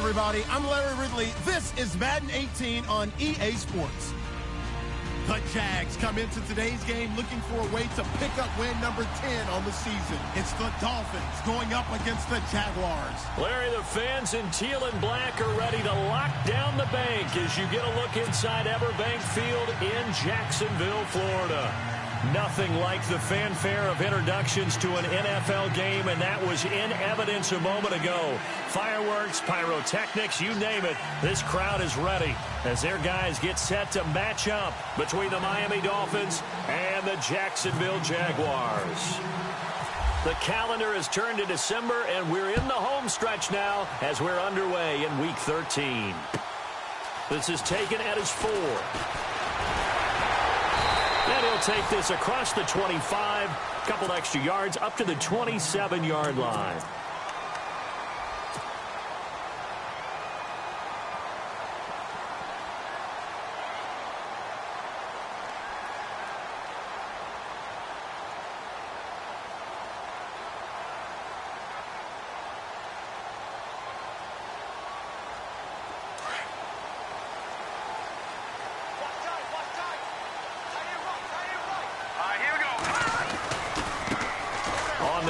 everybody. I'm Larry Ridley. This is Madden 18 on EA Sports. The Jags come into today's game looking for a way to pick up win number 10 on the season. It's the Dolphins going up against the Jaguars. Larry, the fans in teal and black are ready to lock down the bank as you get a look inside Everbank Field in Jacksonville, Florida. Nothing like the fanfare of introductions to an NFL game, and that was in evidence a moment ago. Fireworks, pyrotechnics, you name it. This crowd is ready as their guys get set to match up between the Miami Dolphins and the Jacksonville Jaguars. The calendar has turned to December, and we're in the home stretch now as we're underway in Week 13. This is taken at his 4. And he'll take this across the 25, couple extra yards up to the 27-yard line.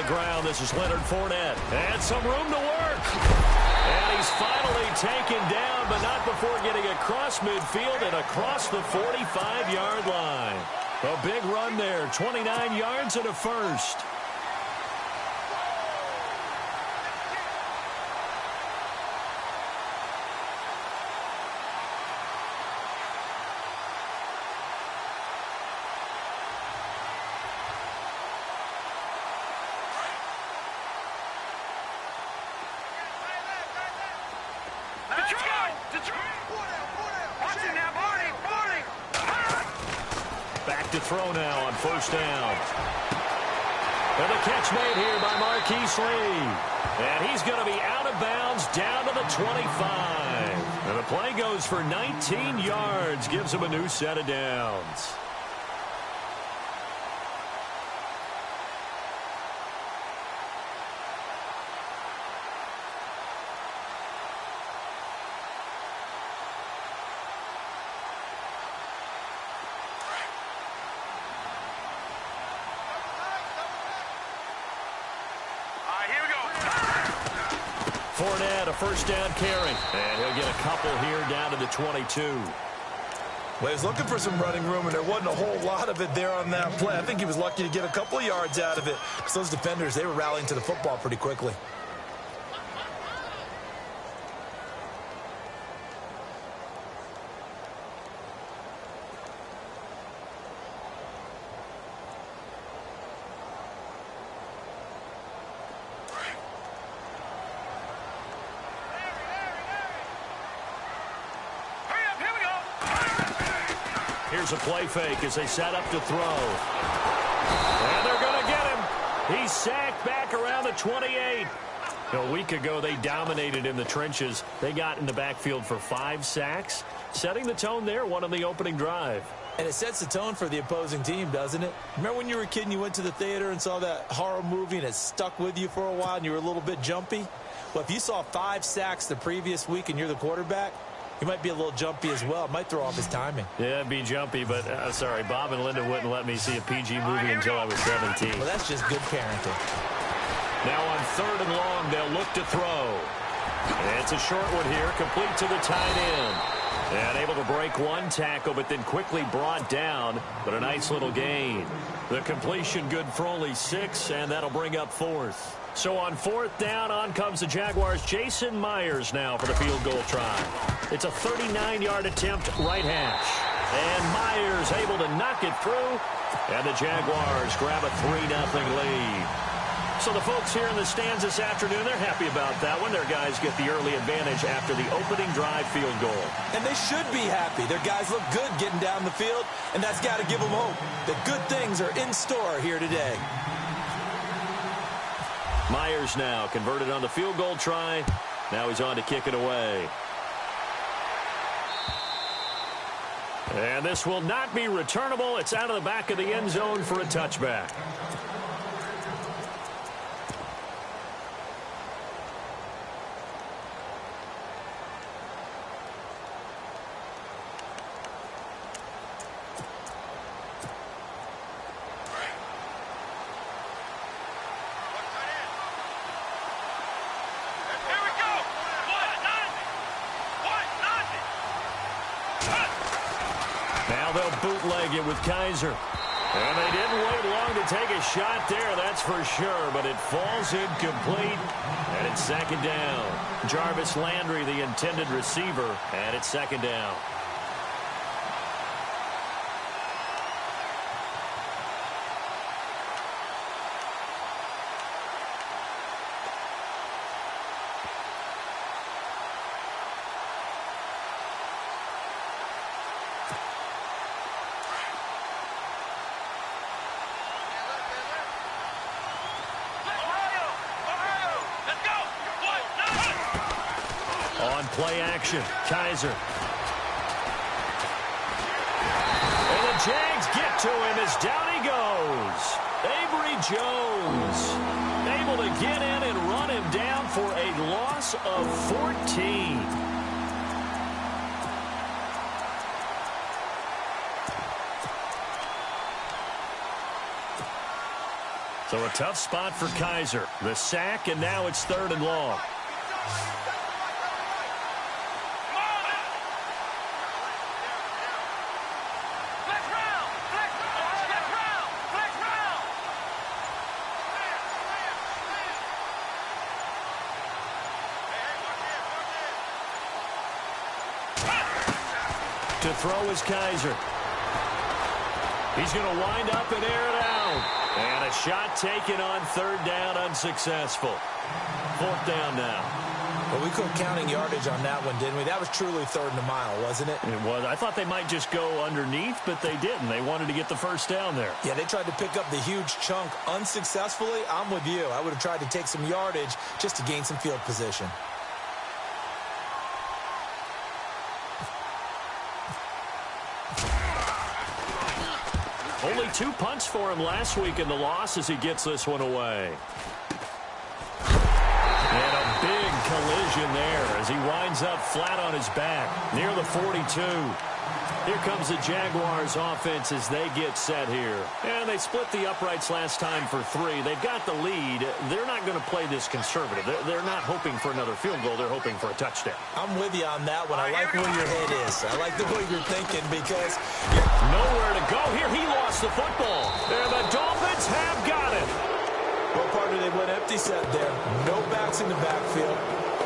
Ground. This is Leonard Fournette. And some room to work. And he's finally taken down, but not before getting across midfield and across the 45-yard line. A big run there. 29 yards and a first. Back to throw now on first down. And the catch made here by Marquise Lee. And he's going to be out of bounds down to the 25. And the play goes for 19 yards. Gives him a new set of downs. Fournette, a first down carry. And he'll get a couple here down to the 22. Well, he was looking for some running room, and there wasn't a whole lot of it there on that play. I think he was lucky to get a couple of yards out of it. Because those defenders, they were rallying to the football pretty quickly. Here's a play fake as they set up to throw. And they're going to get him. He's sacked back around the 28. A week ago, they dominated in the trenches. They got in the backfield for 5 sacks, setting the tone there, one on the opening drive. And it sets the tone for the opposing team, doesn't it? Remember when you were a kid and you went to the theater and saw that horror movie and it stuck with you for a while and you were a little bit jumpy? Well, if you saw 5 sacks the previous week and you're the quarterback, he might be a little jumpy as well. It might throw off his timing. Yeah, it'd be jumpy, but sorry, Bob and Linda wouldn't let me see a PG movie until I was 17. Well, that's just good parenting. Now on 3rd and long, they'll look to throw. And it's a short one here, complete to the tight end. And able to break one tackle, but then quickly brought down. But a nice little gain. The completion good for only 6, and that'll bring up 4th. So on 4th down, on comes the Jaguars' Jason Myers now for the field goal try. It's a 39-yard attempt, right hash. And Myers able to knock it through. And the Jaguars grab a 3-0 lead. So the folks here in the stands this afternoon, they're happy about that one. Their guys get the early advantage after the opening drive field goal. And they should be happy. Their guys look good getting down the field, and that's got to give them hope that good things are in store here today. Myers now converted on the field goal try. Now he's on to kick it away. And this will not be returnable. It's out of the back of the end zone for a touchback. Now they'll bootleg it with Kaiser. And they didn't wait long to take a shot there, that's for sure, but it falls incomplete, and it's second down. Jarvis Landry, the intended receiver, and it's second down. Play action. Kaiser. And the Jags get to him as down he goes. Avery Jones able to get in and run him down for a loss of 14. So a tough spot for Kaiser. The sack, and now it's 3rd and long. To throw is Kaiser. He's going to wind up and air it out. And a shot taken on 3rd down, unsuccessful. 4th down now. Well, we quit counting yardage on that one, didn't we? That was truly 3rd and a mile, wasn't it? It was. I thought they might just go underneath, but they didn't. They wanted to get the 1st down there. Yeah, they tried to pick up the huge chunk unsuccessfully. I'm with you. I would have tried to take some yardage just to gain some field position. Only 2 punts for him last week in the loss as he gets this one away. And a big collision there as he winds up flat on his back near the 42. Here comes the Jaguars offense as they get set here. And they split the uprights last time for 3. They've got the lead. They're not going to play this conservative. They're not hoping for another field goal. They're hoping for a touchdown. I'm with you on that one. I like where your head is. I like the way you're thinking because nowhere to go. Here he lost the football. And the Dolphins have got it. Well, partner, they went empty set there. No backs in the backfield.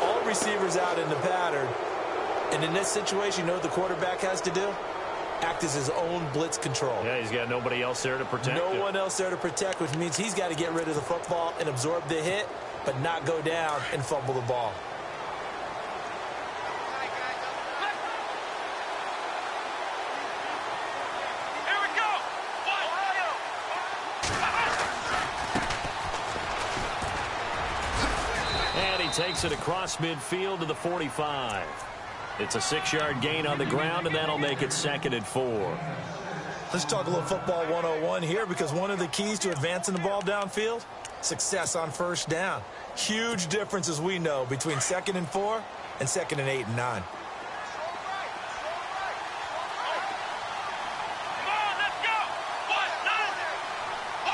All receivers out in the pattern. And in this situation, you know what the quarterback has to do? Act as his own blitz control. Yeah, he's got nobody else there to protect him. No one else there to protect, which means he's got to get rid of the football and absorb the hit, but not go down and fumble the ball. Here we go. And he takes it across midfield to the 45. It's a 6-yard gain on the ground, and that'll make it 2nd and 4. Let's talk a little football 101 here because one of the keys to advancing the ball downfield, success on 1st down. Huge difference, as we know, between 2nd and 4 and 2nd and 8 and 9.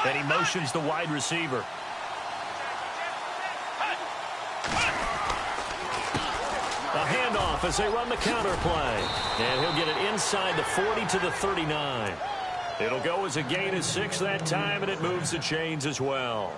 And he motions the wide receiver. A handoff as they run the counter play. And he'll get it inside the 40 to the 39. It'll go as a gain of 6 that time, and it moves the chains as well.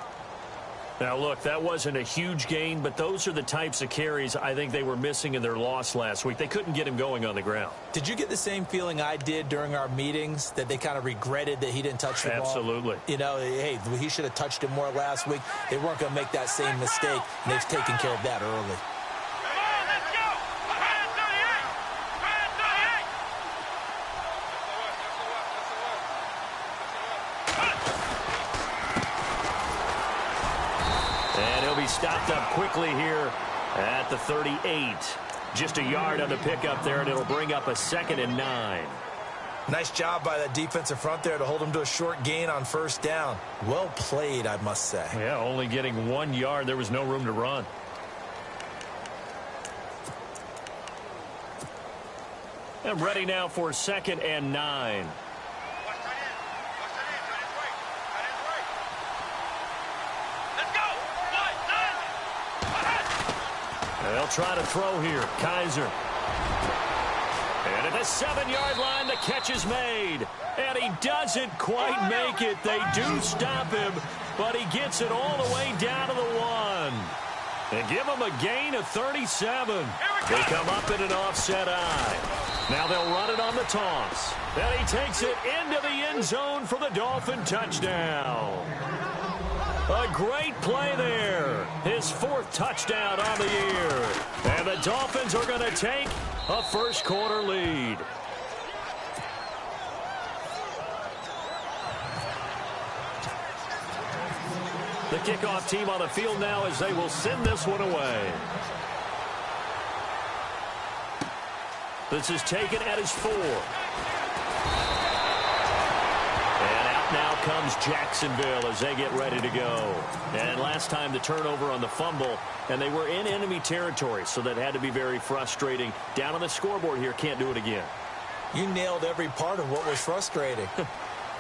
Now, look, that wasn't a huge gain, but those are the types of carries I think they were missing in their loss last week. They couldn't get him going on the ground. Did you get the same feeling I did during our meetings, that they kind of regretted that he didn't touch the ball? Absolutely. You know, hey, he should have touched it more last week. They weren't going to make that same mistake, and they've taken care of that early. Stopped up quickly here at the 38. Just a yard on the pickup there, and it'll bring up a 2nd and 9. Nice job by that defensive front there to hold him to a short gain on 1st down. Well played, I must say. Yeah, only getting 1 yard. There was no room to run. And ready now for 2nd and 9. They'll try to throw here. Kaiser. And at the 7-yard line. The catch is made. And he doesn't quite make it. They do stop him, but he gets it all the way down to the 1. And give him a gain of 37. They come up in an offset eye. Now they'll run it on the toss. And he takes it into the end zone for the Dolphin touchdown. A great play there. His 4th touchdown on the year. And the Dolphins are going to take a first-quarter lead. The kickoff team on the field now as they will send this one away. This is taken at his 4. And out now comes Jacksonville as they get ready to go. And last time the turnover on the fumble, and they were in enemy territory, so that had to be very frustrating. Down on the scoreboard here, can't do it again. You nailed every part of what was frustrating.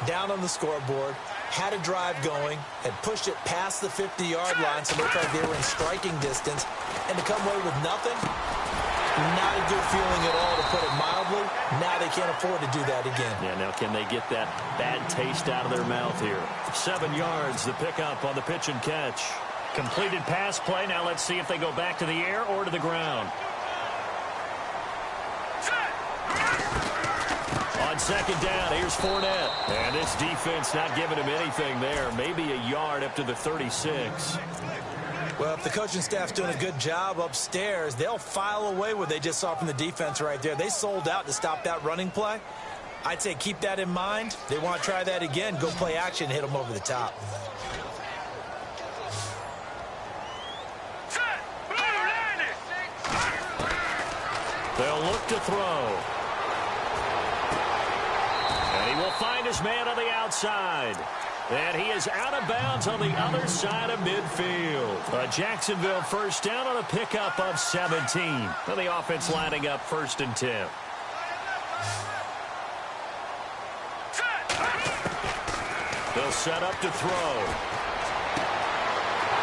Down on the scoreboard, had a drive going, had pushed it past the 50-yard line, so it looked like they were in striking distance, and to come away with nothing, not a good feeling at all, to put it mildly. Now they can't afford to do that again. Yeah, now can they get that bad taste out of their mouth here? 7 yards, the pickup on the pitch and catch. Completed pass play. Now let's see if they go back to the air or to the ground. On second down, here's Fournette. And this defense not giving him anything there. Maybe a yard up to the 36. Well, if the coaching staff's doing a good job upstairs, they'll file away what they just saw from the defense right there. They sold out to stop that running play. I'd say keep that in mind. They want to try that again. Go play action, hit them over the top. They'll look to throw. And he will find his man on the outside. And he is out of bounds on the other side of midfield. A Jacksonville first down on a pickup of 17. And the offense lining up 1st and 10. They'll set up to throw.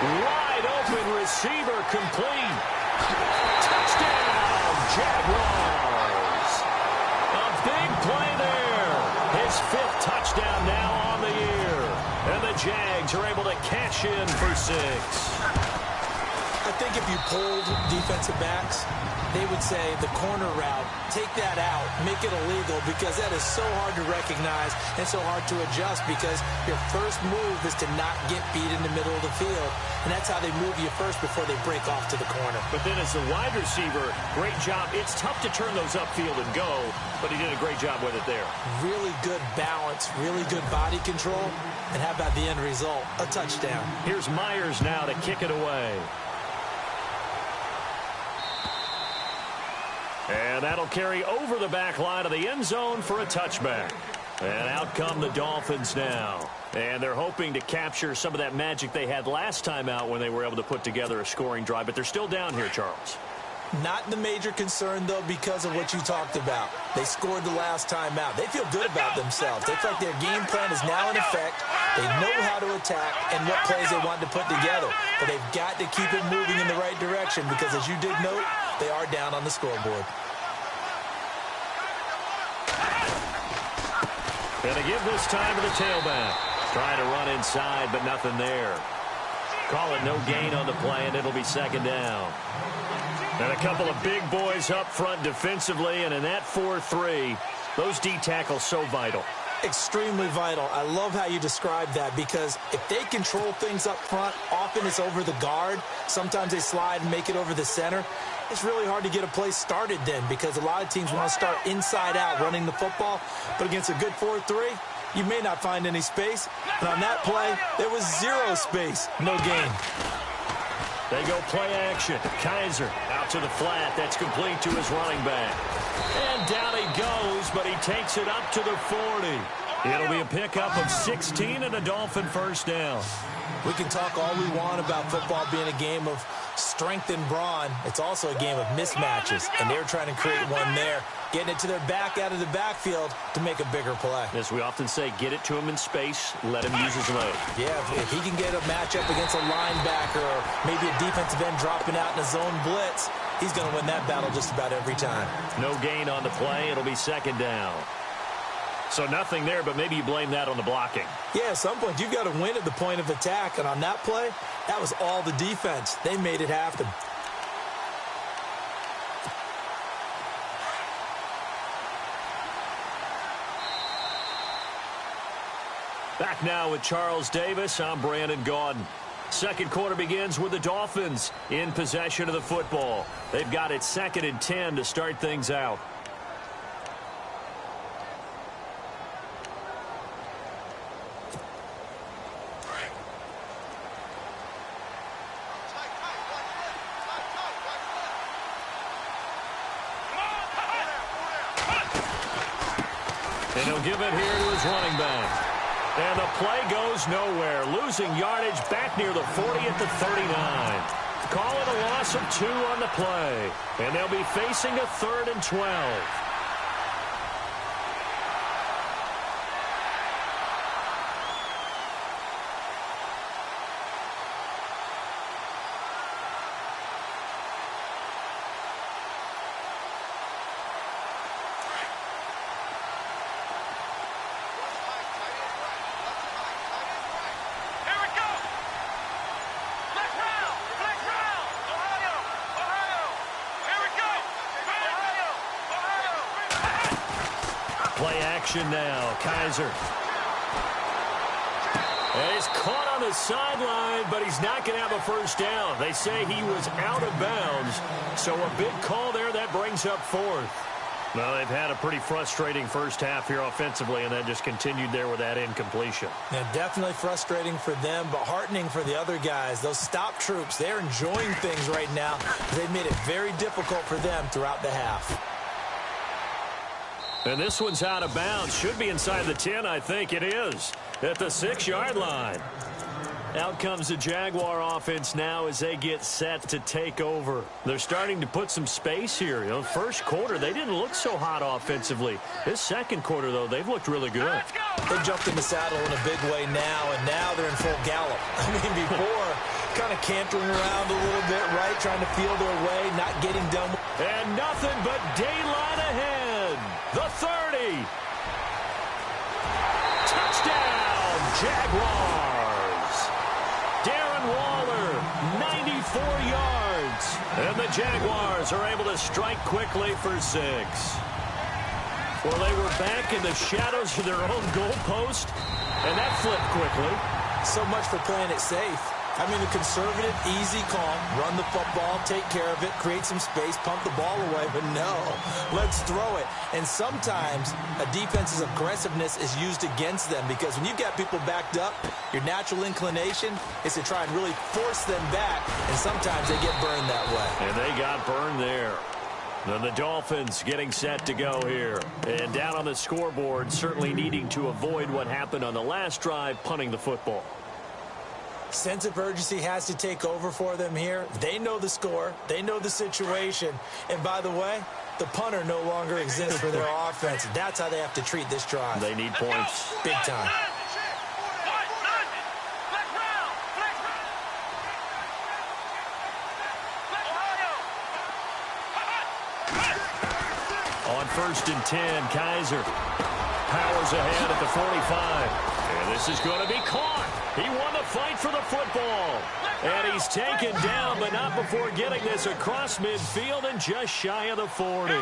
Wide open receiver complete. Touchdown, Jaguars. A big play there. His 5th touchdown now on the year. And the Jags are able to cash in for 6. I think if you polled defensive backs, they would say the corner route, take that out, make it illegal, because that is so hard to recognize and so hard to adjust, because your first move is to not get beat in the middle of the field. And that's how they move you first before they break off to the corner. But then as the wide receiver, great job. It's tough to turn those upfield and go, but he did a great job with it there. Really good balance, really good body control. And how about the end result? A touchdown. Here's Myers now to kick it away. And that'll carry over the back line of the end zone for a touchback. And out come the Dolphins now. And they're hoping to capture some of that magic they had last time out when they were able to put together a scoring drive. But they're still down here, Charles. Not the major concern, though, because of what you talked about. They scored the last time out. They feel good about themselves. They feel like their game plan is now in effect. They know how to attack and what plays they want to put together. But they've got to keep it moving in the right direction because, as you did note, they are down on the scoreboard. And they give this time to the tailback. Trying to run inside, but nothing there. Call it no gain on the play, and it'll be second down. And a couple of big boys up front defensively, and in that 4-3, those D tackles so vital. Extremely vital. I love how you describe that, because if they control things up front, often it's over the guard. Sometimes they slide and make it over the center. It's really hard to get a play started then, because a lot of teams want to start inside out running the football. But against a good 4-3, you may not find any space. And on that play, there was zero space. No gain. They go play action. Kaiser out to the flat. That's complete to his running back. And down he goes, but he takes it up to the 40. It'll be a pickup of 16 and a Dolphin first down. We can talk all we want about football being a game of strength and brawn. It's also a game of mismatches, and they're trying to create one there, getting it to their back out of the backfield to make a bigger play. As we often say, get it to him in space, let him use his leg. Yeah, if he can get a matchup against a linebacker or maybe a defensive end dropping out in a zone blitz, he's going to win that battle just about every time. No gain on the play. It'll be second down. So nothing there, but maybe you blame that on the blocking. Yeah, at some point, you've got to win at the point of attack. And on that play, that was all the defense. They made it happen. Back now with Charles Davis. I'm Brandon Gaudin. Second quarter begins with the Dolphins in possession of the football. They've got it 2nd and 10 to start things out. And he'll give it here to his running back. And the play goes nowhere. Losing yardage back near the 40 at the 39. Call it a loss of 2 on the play. And they'll be facing a 3rd and 12. Play action now. Kaiser. And he's caught on the sideline, but he's not going to have a first down. They say he was out of bounds. So a big call there. That brings up 4th. Well, they've had a pretty frustrating first half here offensively, and then just continued there with that incompletion. Yeah, definitely frustrating for them, but heartening for the other guys. Those stop troops, they're enjoying things right now. They've made it very difficult for them throughout the half. And this one's out of bounds. Should be inside the 10, I think it is. At the 6-yard line. Out comes the Jaguar offense now as they get set to take over. They're starting to put some space here. You know, first quarter, they didn't look so hot offensively. This second quarter, though, they've looked really good. They jumped in the saddle in a big way now, and now they're in full gallop. I mean, before, kind of cantering around a little bit, right, trying to feel their way, not getting done. And nothing but daylight ahead. The 30. Touchdown, Jaguars. Darren Waller, 94 yards. And the Jaguars are able to strike quickly for 6. Well, they were back in the shadows of their own goalpost, and that flipped quickly. So much for playing it safe. I mean, the conservative, easy, calm, run the football, take care of it, create some space, pump the ball away, but no, let's throw it. And sometimes a defense's aggressiveness is used against them because when you've got people backed up, your natural inclination is to try and really force them back, and sometimes they get burned that way. And they got burned there. And the Dolphins getting set to go here. And down on the scoreboard, certainly needing to avoid what happened on the last drive, punting the football. Sense of urgency has to take over for them here. They know the score. They know the situation. And by the way, the punter no longer exists for their offense. That's how they have to treat this drive. They need points. Big time. On 1st and 10, Kaiser powers ahead at the 45. And this is going to be caught. He won the fight for the football. And he's taken down, but not before getting this across midfield and just shy of the 40.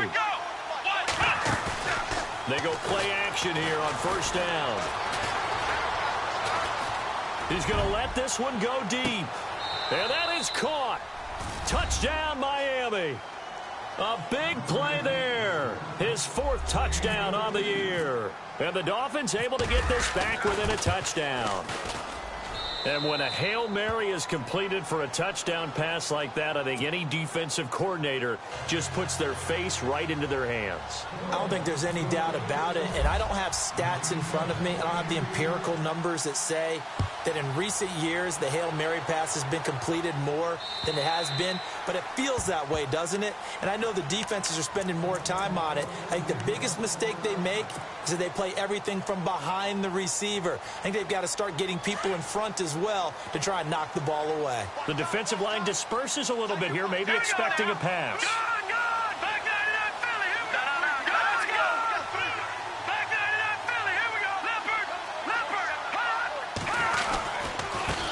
They go play action here on 1st down. He's going to let this one go deep. And that is caught. Touchdown, Miami. A big play there. His 4th touchdown on the year. And the Dolphins able to get this back within a touchdown. And when a Hail Mary is completed for a touchdown pass like that, I think any defensive coordinator just puts their face right into their hands. I don't think there's any doubt about it. And I don't have stats in front of me. I don't have the empirical numbers that say that in recent years the Hail Mary pass has been completed more than it has been, but it feels that way, doesn't it? And I know the defenses are spending more time on it. I think the biggest mistake they make is that they play everything from behind the receiver. I think they've got to start getting people in front as well to try and knock the ball away. The defensive line disperses a little bit here, maybe expecting a pass.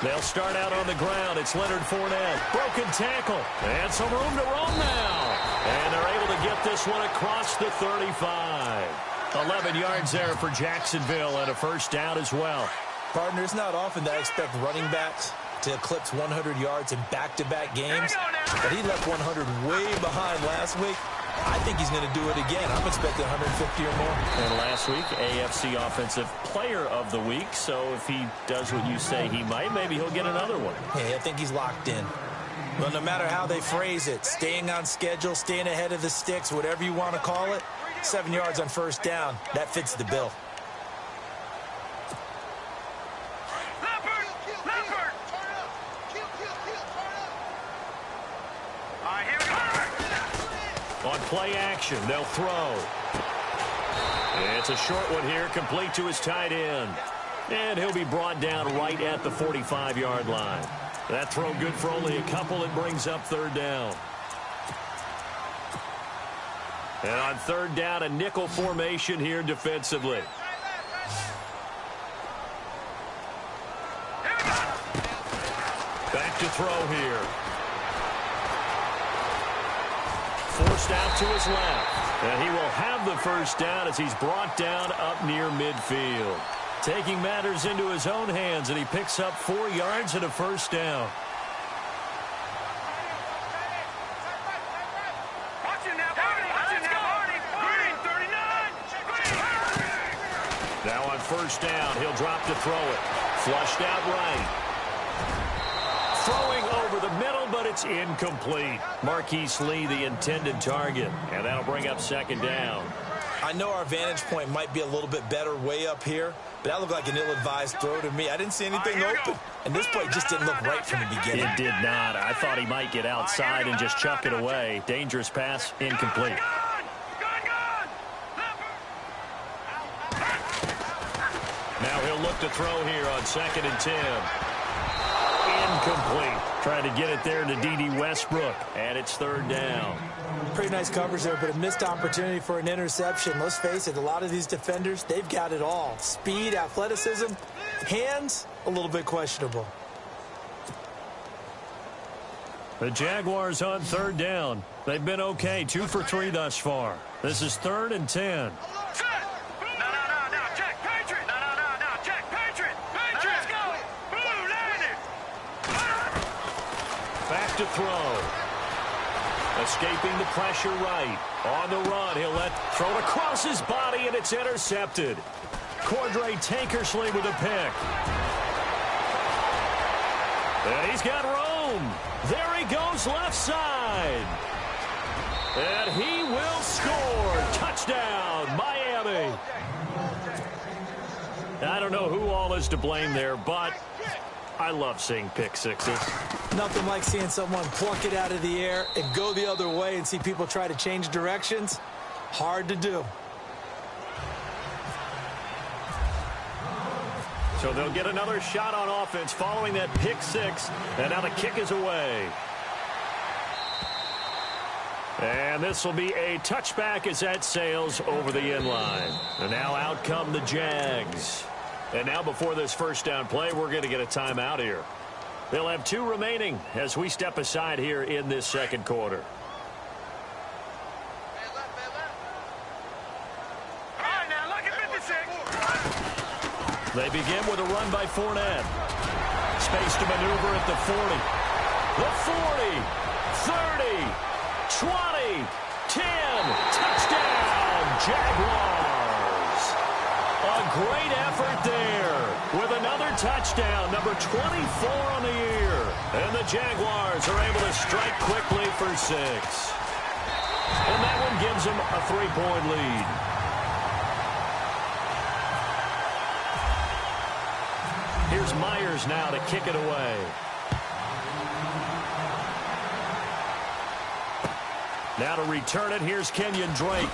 They'll start out on the ground. It's Leonard Fournette. Broken tackle. And some room to roam now. And they're able to get this one across the 35. 11 yards there for Jacksonville and a first down as well. Partner, it's not often that I expect running backs to eclipse 100 yards in back-to-back games, but he left 100 way behind last week. I think he's going to do it again. I'm expecting 150 or more. And last week, AFC Offensive Player of the Week. So if he does what you say he might, maybe he'll get another one. Yeah, I think he's locked in. Well, no matter how they phrase it, staying on schedule, staying ahead of the sticks, whatever you want to call it, 7 yards on first down, that fits the bill. On play action, they'll throw. It's a short one here, complete to his tight end. And he'll be brought down right at the 45-yard line. That throw good for only a couple. It brings up third down. And on third down, a nickel formation here defensively. Back to throw here. Forced out to his left. And he will have the first down as he's brought down up near midfield. Taking matters into his own hands, and he picks up 4 yards and a first down. Now on first down, he'll drop to throw it. Flushed out right. Throwing over the middle, but it's incomplete. Marquise Lee, the intended target, and that'll bring up second down. I know our vantage point might be a little bit better way up here, but that looked like an ill-advised throw to me. I didn't see anything open, and this play just didn't look right from the beginning. It did not. I thought he might get outside and just chuck it away. Dangerous pass, incomplete. Now he'll look to throw here on 2nd and 10. Incomplete. Trying to get it there to D.D. Westbrook. And it's third down. Pretty nice coverage there, but a missed opportunity for an interception. Let's face it, a lot of these defenders, they've got it all. Speed, athleticism, hands, a little bit questionable. The Jaguars on third down. They've been okay, 2 for 3 thus far. This is 3rd and 10. Back to throw. Escaping the pressure right. On the run, he'll throw it across his body, and it's intercepted. Cordray Tankersley with a pick. And he's got room. There he goes left side. And he will score. Touchdown, Miami. I don't know who all is to blame there, but I love seeing pick sixes. Nothing like seeing someone pluck it out of the air and go the other way and see people try to change directions. Hard to do. So they'll get another shot on offense following that pick six. And now the kick is away. And this will be a touchback as that sails over the end line. And now out come the Jags. And now before this first down play, we're going to get a timeout here. They'll have 2 remaining as we step aside here in this second quarter. They begin with a run by Fournette. Space to maneuver at the 40. The 40, 30, 20, 10. Touchdown, Jaguars. A great effort there with another touchdown, number 24 on the year. And the Jaguars are able to strike quickly for 6. And that one gives them a 3-point lead. Here's Myers now to kick it away. Now to return it, here's Kenyon Drake.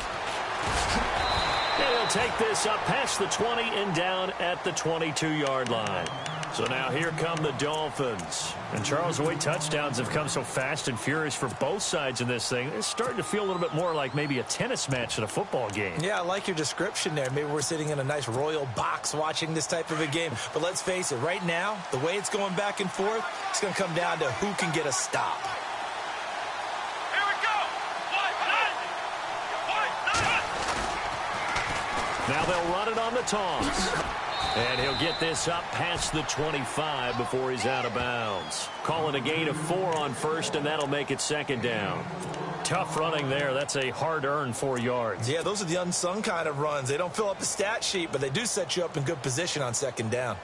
And he'll take this up past the 20 and down at the 22-yard line. So now here come the Dolphins. And Charles, the way touchdowns have come so fast and furious for both sides in this thing, it's starting to feel a little bit more like maybe a tennis match at a football game. Yeah, I like your description there. Maybe we're sitting in a nice royal box watching this type of a game. But let's face it, right now, the way it's going back and forth, it's going to come down to who can get a stop. Now they'll run it on the toss. And he'll get this up past the 25 before he's out of bounds. Calling a gain of 4 on first, and that'll make it second down. Tough running there. That's a hard-earned 4 yards. Yeah, those are the unsung kind of runs. They don't fill up the stat sheet, but they do set you up in good position on second down.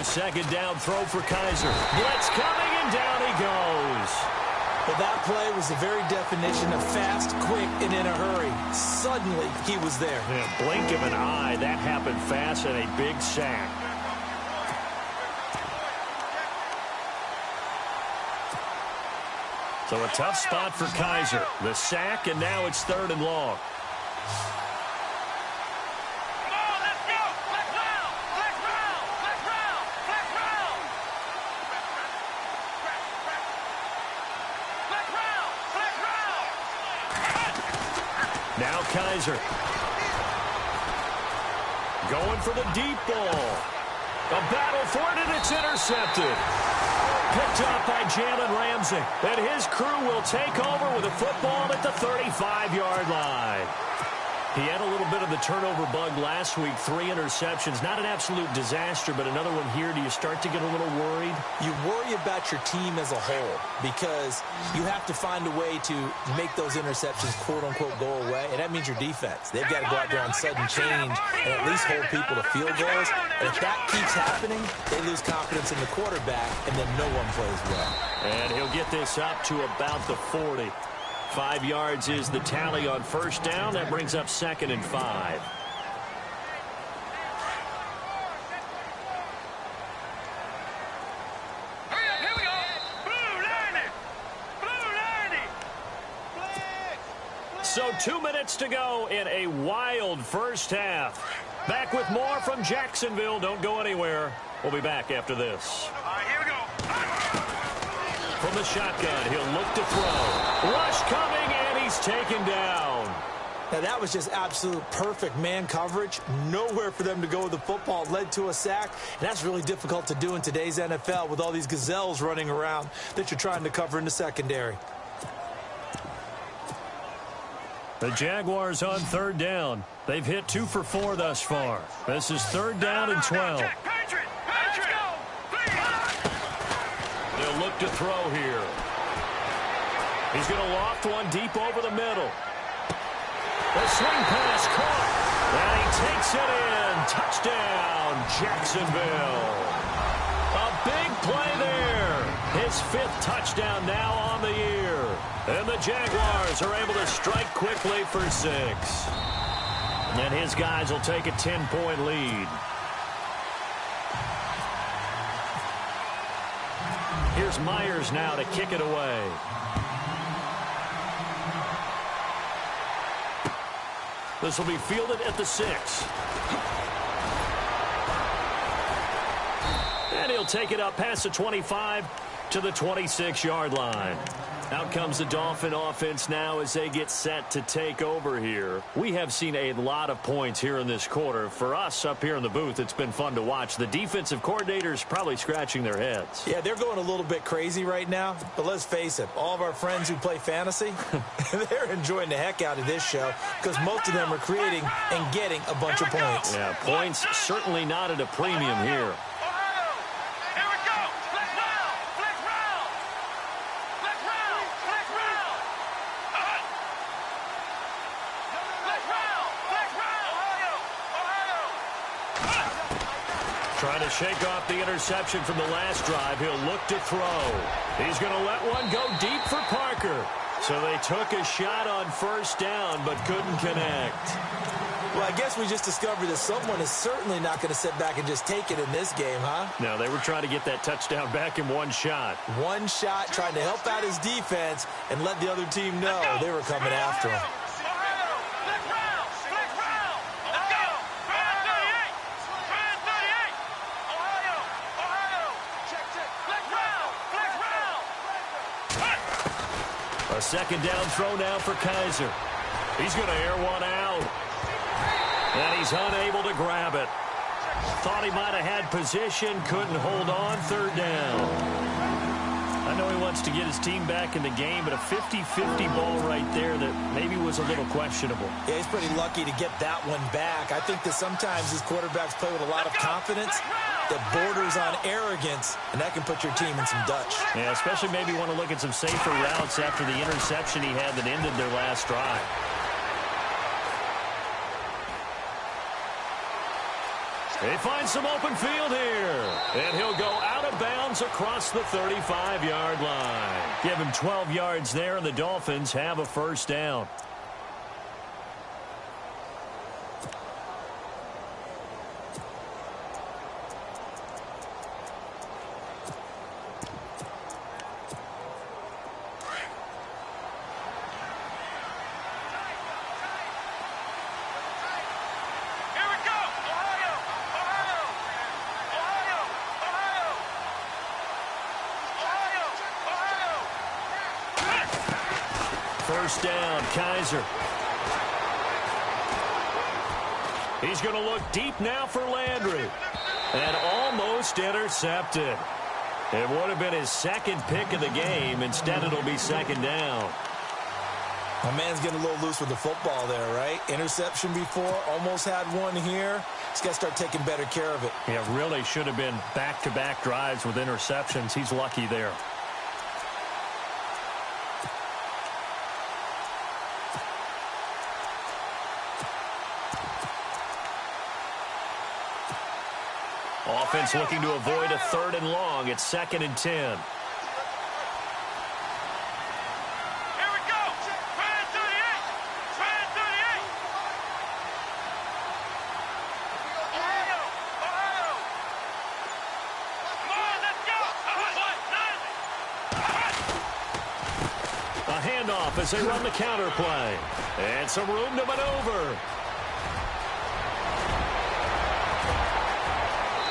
Second down throw for Kaiser. Blitz coming, and down he goes. But that play was the very definition of fast, quick, and in a hurry. Suddenly, he was there. Yeah, blink of an eye, that happened fast, and a big sack. So a tough spot for Kaiser. The sack, and now it's 3rd and long. Now Kaiser. Going for the deep ball. A battle for it, and it's intercepted. Picked up by Jalen Ramsey. And his crew will take over with a football at the 35-yard line. He had a little bit of the turnover bug last week, 3 interceptions. Not an absolute disaster, but another one here. Do you start to get a little worried? You worry about your team as a whole because you have to find a way to make those interceptions, quote-unquote, go away, and that means your defense. They've got to go out there on sudden change and at least hold people to field goals. And if that keeps happening, they lose confidence in the quarterback, and then no one plays well. And he'll get this up to about the 40. 5 yards is the tally on first down. That brings up 2nd and 5. Here we go. Blue line. So 2 minutes to go in a wild first half. Back with more from Jacksonville. Don't go anywhere. We'll be back after this. All right, here we go. From the shotgun, he'll look to throw. Rush coming, and he's taken down. Now, that was just absolute perfect man coverage. Nowhere for them to go with the football. Led to a sack, and that's really difficult to do in today's NFL with all these gazelles running around that you're trying to cover in the secondary. The Jaguars on 3rd down. They've hit 2 for 4 thus far. This is 3rd down and 12. They'll look to throw here. He's going to loft one deep over the middle. The swing pass caught. And he takes it in. Touchdown, Jacksonville. A big play there. His 5th touchdown now on the year. And the Jaguars are able to strike quickly for 6. And his guys will take a 10-point lead. Here's Myers now to kick it away. This will be fielded at the 6. And he'll take it up past the 25 to the 26-yard line. Out comes the Dolphin offense now as they get set to take over here. We have seen a lot of points here in this quarter. For us up here in the booth, it's been fun to watch. The defensive coordinators probably scratching their heads. Yeah, they're going a little bit crazy right now. But let's face it, all of our friends who play fantasy, they're enjoying the heck out of this show because most of them are creating and getting a bunch of points. Yeah, points certainly not at a premium here. Here we go. Trying to shake off the interception from the last drive. He'll look to throw. He's going to let one go deep for Parker. So they took a shot on first down but couldn't connect. Well, I guess we just discovered that someone is certainly not going to sit back and just take it in this game, huh? No, they were trying to get that touchdown back in one shot. One shot, trying to help out his defense and let the other team know they were coming after him. A second down throw now for Kaiser. He's going to air one out. And he's unable to grab it. Thought he might have had position, couldn't hold on, third down. I know he wants to get his team back in the game, but a 50-50 ball right there that maybe was a little questionable. Yeah, he's pretty lucky to get that one back. I think that sometimes these quarterbacks play with a lot of confidence that borders on arrogance, and that can put your team in some Dutch. Yeah, especially maybe want to look at some safer routes after the interception he had that ended their last drive. They find some open field here. And he'll go out of bounds across the 35-yard line. Give him 12 yards there, and the Dolphins have a first down. First down, Kaiser. He's going to look deep now for Landry. And almost intercepted. It would have been his second pick of the game. Instead, it'll be second down. My man's getting a little loose with the football there, right? Interception before, almost had one here. He's got to start taking better care of it. Yeah, really should have been back-to-back drives with interceptions. He's lucky there. Offense looking to avoid a third and long. It's 2nd and 10. Here we go. Try 38. Try 38. Ohio. Ohio. Come on, let's go. A handoff as they run the counter play. And some room to maneuver.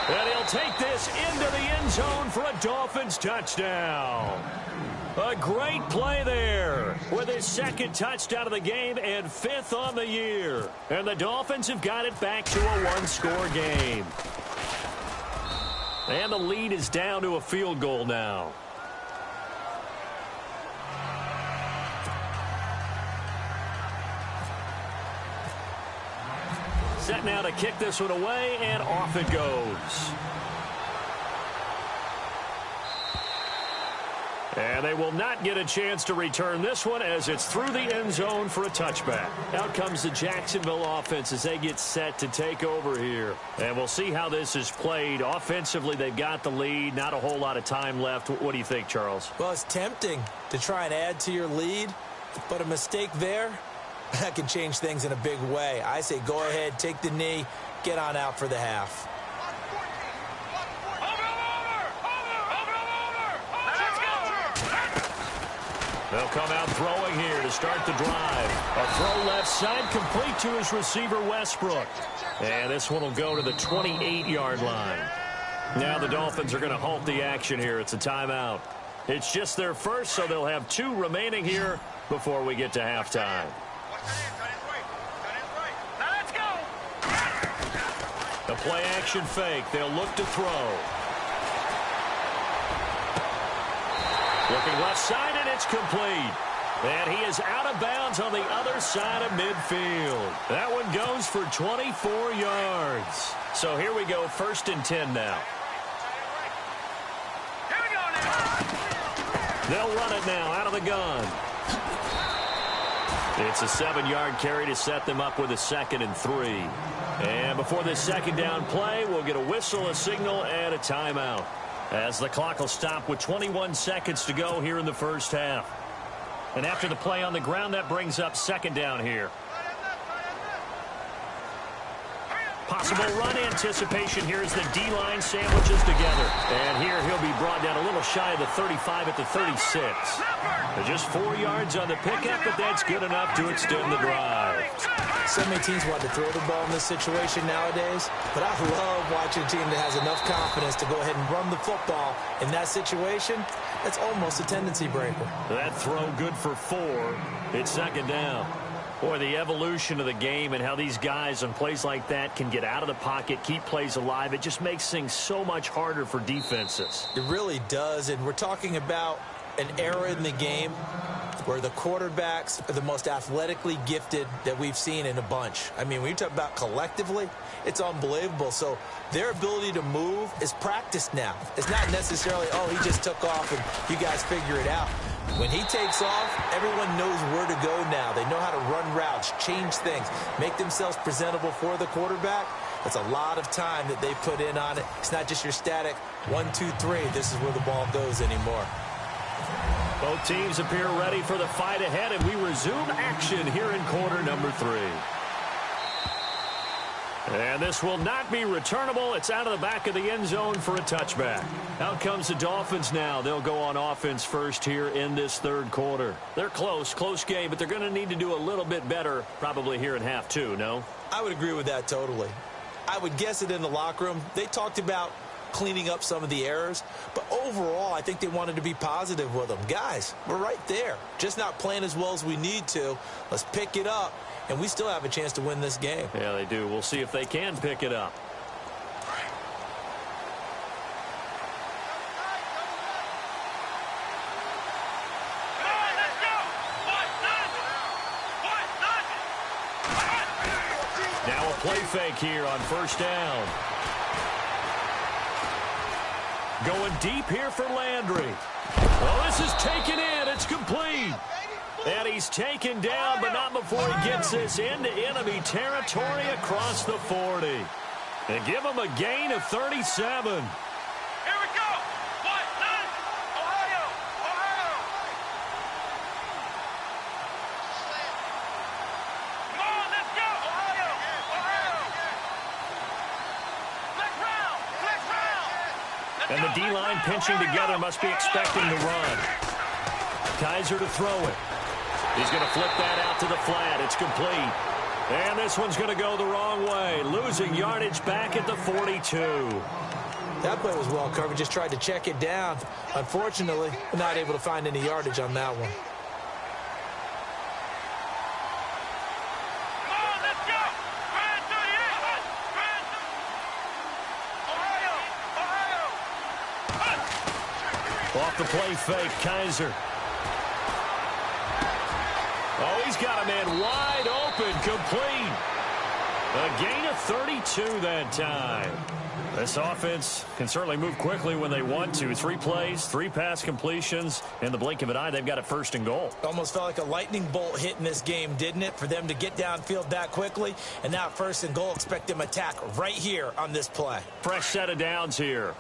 And he'll take this into the end zone for a Dolphins touchdown. A great play there with his second touchdown of the game and 5th on the year. And the Dolphins have got it back to a one-score game. And the lead is down to a field goal now. Set now to kick this one away, and off it goes. And they will not get a chance to return this one as it's through the end zone for a touchback. Out comes the Jacksonville offense as they get set to take over here. And we'll see how this is played. Offensively, they've got the lead. Not a whole lot of time left. What do you think, Charles? Well, it's tempting to try and add to your lead, but a mistake there, that can change things in a big way. I say go ahead, take the knee, get on out for the half. They'll come out throwing here to start the drive. A throw left side complete to his receiver, Westbrook. And this one will go to the 28-yard line. Now the Dolphins are going to halt the action here. It's a timeout. It's just their first, so they'll have 2 remaining here before we get to halftime. The play action fake. They'll look to throw. Looking left side, and it's complete. And he is out of bounds on the other side of midfield. That one goes for 24 yards. So here we go, 1st and 10 now. Here we go now. They'll run it now out of the gun. It's a 7-yard carry to set them up with a 2nd and 3. And before this second down play, we'll get a whistle, a signal, and a timeout, as the clock will stop with 21 seconds to go here in the first half. And after the play on the ground, that brings up second down here. Possible run anticipation here as the D-line sandwiches together. And here he'll be brought down a little shy of the 35 at the 36. Just 4 yards on the pickup, but that's good enough to extend the drive. So many teams want to throw the ball in this situation nowadays, but I love watching a team that has enough confidence to go ahead and run the football. In that situation, that's almost a tendency breaker. That throw good for 4. It's second down. Boy, the evolution of the game and how these guys on plays like that can get out of the pocket, keep plays alive, it just makes things so much harder for defenses. It really does, and we're talking about an era in the game where the quarterbacks are the most athletically gifted that we've seen in a bunch. I mean, when you talk about collectively, it's unbelievable. So their ability to move is practiced now. It's not necessarily, oh, he just took off and you guys figure it out. When he takes off, everyone knows where to go now. They know how to run routes, change things, make themselves presentable for the quarterback. That's a lot of time that they put in on it. It's not just your static 1, 2, 3. This is where the ball goes anymore. Both teams appear ready for the fight ahead, and we resume action here in quarter number 3. And this will not be returnable. It's out of the back of the end zone for a touchback. Out comes the Dolphins now. They'll go on offense first here in this third quarter. They're close game, but they're going to need to do a little bit better probably here in half 2, no? I would agree with that totally. I would guess it in the locker room. They talked about cleaning up some of the errors, but overall I think they wanted to be positive with them. Guys, we're right there, just not playing as well as we need to. Let's pick it up, and we still have a chance to win this game. Yeah, they do. We'll see if they can pick it up. Now a play fake here on first down. Going deep here for Landry. Well, this is taken in. It's complete. And he's taken down, but not before he gets this into enemy territory across the 40. And give him a gain of 37. Here we go. Ohio. Come on, let's go. Ohio. Next round. And the D-line pinching together must be expecting to run. Kizer to throw it. He's going to flip that out to the flat. It's complete. And this one's going to go the wrong way. Losing yardage back at the 42. That play was well covered. Just tried to check it down. Unfortunately, not able to find any yardage on that one. Come on, let's go. Grand 38. Ohio. Off the play fake, Kizer. Oh, he's got a man wide open, complete. A gain of 32 that time. This offense can certainly move quickly when they want to. 3 plays, 3 pass completions. In the blink of an eye, they've got a first and goal. Almost felt like a lightning bolt hit in this game, didn't it? For them to get downfield that quickly. And now first and goal, expect them to attack right here on this play. Fresh set of downs here.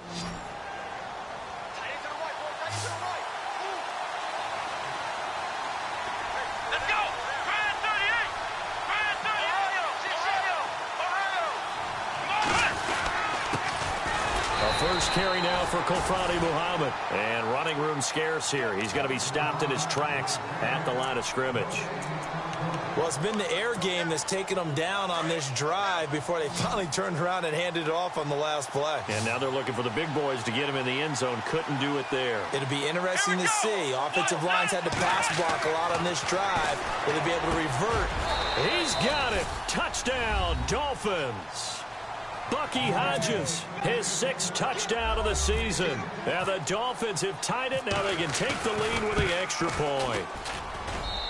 First carry now for Kofradi Muhammad. And running room scarce here. He's going to be stopped in his tracks at the line of scrimmage. Well, it's been the air game that's taken them down on this drive before they finally turned around and handed it off on the last play. And now they're looking for the big boys to get him in the end zone. Couldn't do it there. It'll be interesting to see. Offensive lines had to pass block a lot on this drive. Will they be able to revert? He's got it. Touchdown, Dolphins. Bucky Hodges, his 6th touchdown of the season. Now the Dolphins have tied it. Now they can take the lead with the extra point.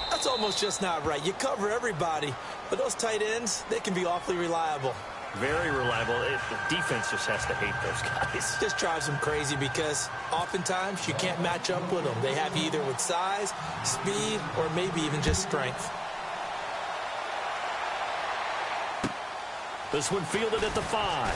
That's almost just not right. You cover everybody, but those tight ends, they can be awfully reliable. Very reliable. The defense just has to hate those guys. Just drives them crazy because oftentimes you can't match up with them. They have you either with size, speed, or maybe even just strength. This one fielded at the 5.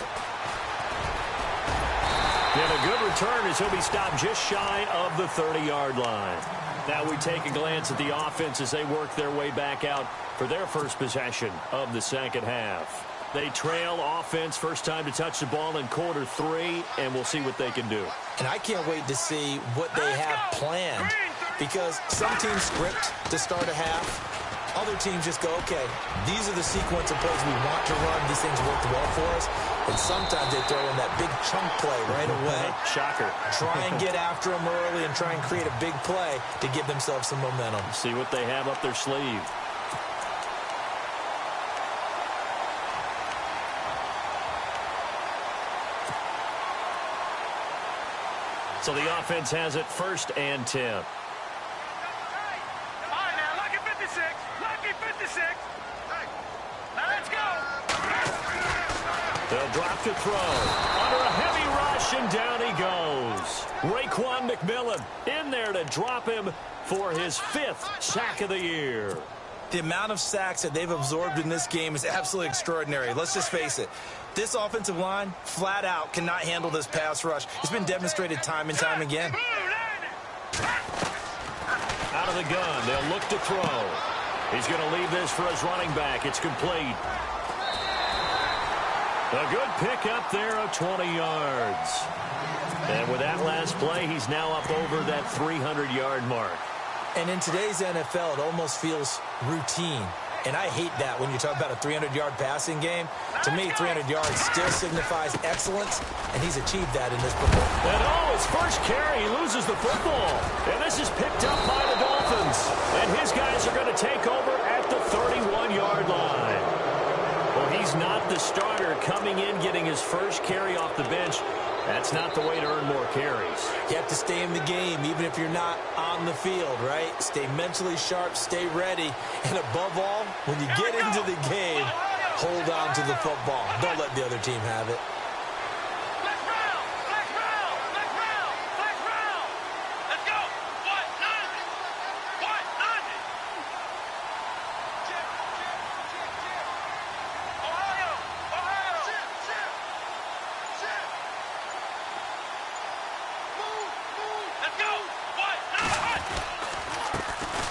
And a good return as he'll be stopped just shy of the 30-yard line. Now we take a glance at the offense as they work their way back out for their first possession of the second half. They trail offense, first time to touch the ball in quarter 3, and we'll see what they can do. And I can't wait to see what they have planned, because some teams script to start a half. Other teams just go, okay, these are the sequence of plays we want to run. These things work well for us. And sometimes they throw in that big chunk play right away. Shocker. Try and get after them early and try and create a big play to give themselves some momentum. See what they have up their sleeve. So the offense has it 1st and 10. They'll drop to throw. Under a heavy rush, and down he goes. Raekwon McMillan in there to drop him for his 5th sack of the year. The amount of sacks that they've absorbed in this game is absolutely extraordinary. Let's just face it. This offensive line, flat out, cannot handle this pass rush. It's been demonstrated time and time again. Out of the gun, they'll look to throw. He's going to leave this for his running back. It's complete. A good pickup there of 20 yards. And with that last play, he's now up over that 300-yard mark. And in today's NFL, it almost feels routine. And I hate that when you talk about a 300-yard passing game. To me, 300 yards still signifies excellence, and he's achieved that in this performance. And his first carry, he loses the football. And this is picked up by the Dolphins. And his guys are going to take over at the 31-yard line. Well, he's not the starter coming in, getting his first carry off the bench. That's not the way to earn more carries. You have to stay in the game, even if you're not on the field, right? Stay mentally sharp, stay ready, and above all, when you get into the game, hold on to the football. Don't let the other team have it.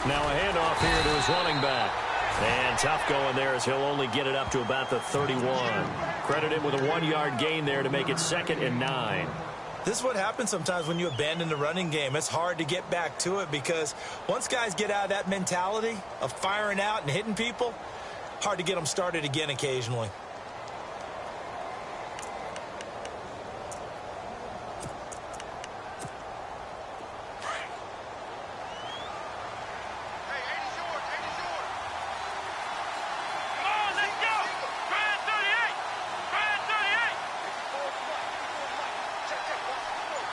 Now a handoff here to his running back. And tough going there as he'll only get it up to about the 31. Credit him with a 1-yard gain there to make it 2nd and 9. This is what happens sometimes when you abandon the running game. It's hard to get back to it because once guys get out of that mentality of firing out and hitting people, hard to get them started again occasionally.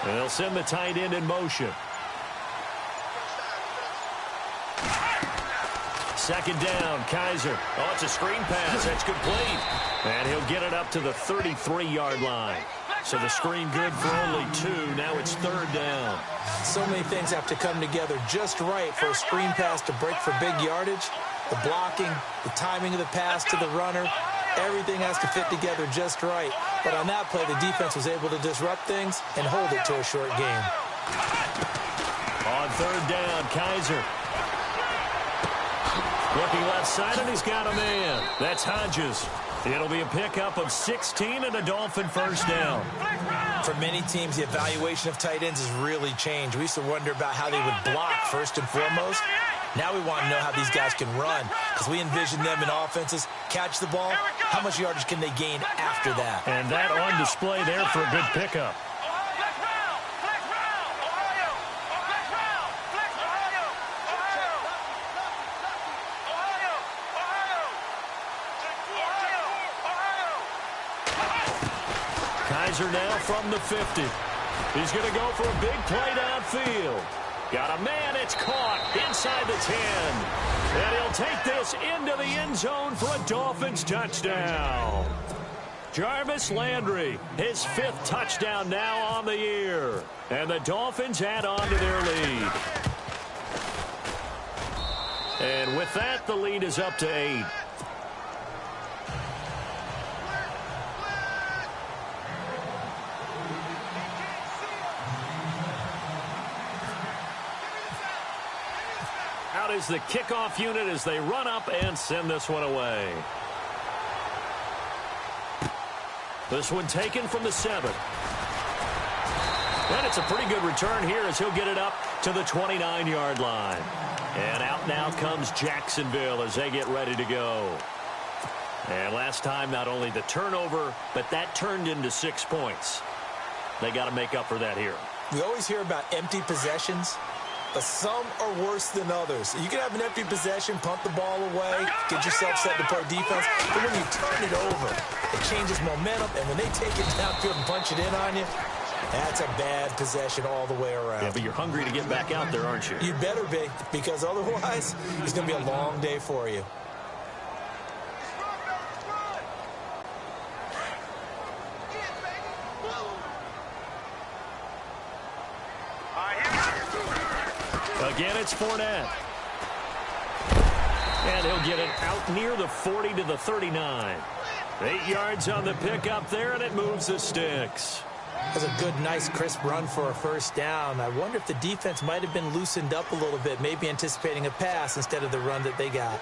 And they'll send the tight end in motion. 2nd down, Kaiser. Oh, it's a screen pass. That's complete. And he'll get it up to the 33-yard line. So the screen good for only 2. Now it's 3rd down. So many things have to come together just right for a screen pass to break for big yardage. The blocking, the timing of the pass to the runner, everything has to fit together just right. But on that play, the defense was able to disrupt things and hold it to a short game. On 3rd down, Kaiser. Looking left side, and he's got a man. That's Hodges. It'll be a pickup of 16 and a Dolphin 1st down. For many teams, the evaluation of tight ends has really changed. We used to wonder about how they would block first and foremost. Now we want to know how these guys can run because we envision them in offenses, catch the ball, how much yardage can they gain after that? And that on display there for a good pickup. Kaiser now from the 50. He's going to go for a big play downfield. Got a man, it's caught inside the 10. And he'll take this into the end zone for a Dolphins touchdown. Jarvis Landry, his 5th touchdown now on the year. And the Dolphins add on to their lead. And with that, the lead is up to 8. is the kickoff unit as they run up and send this one away. This one taken from the 7. And it's a pretty good return here as he'll get it up to the 29-yard line. And out now comes Jacksonville as they get ready to go. And last time, not only the turnover, but that turned into 6 points. They got to make up for that here. We always hear about empty possessions, but some are worse than others. You can have an empty possession, punt the ball away, get yourself set to play defense, but when you turn it over, it changes momentum, and when they take it downfield and punch it in on you, that's a bad possession all the way around. Yeah, but you're hungry to get back out there, aren't you? You better be, because otherwise, it's going to be a long day for you. Again, it's Fournette. And he'll get it out near the 40 to the 39. 8 yards on the pickup there, and it moves the sticks. That's a good, nice, crisp run for a first down. I wonder if the defense might have been loosened up a little bit, maybe anticipating a pass instead of the run that they got.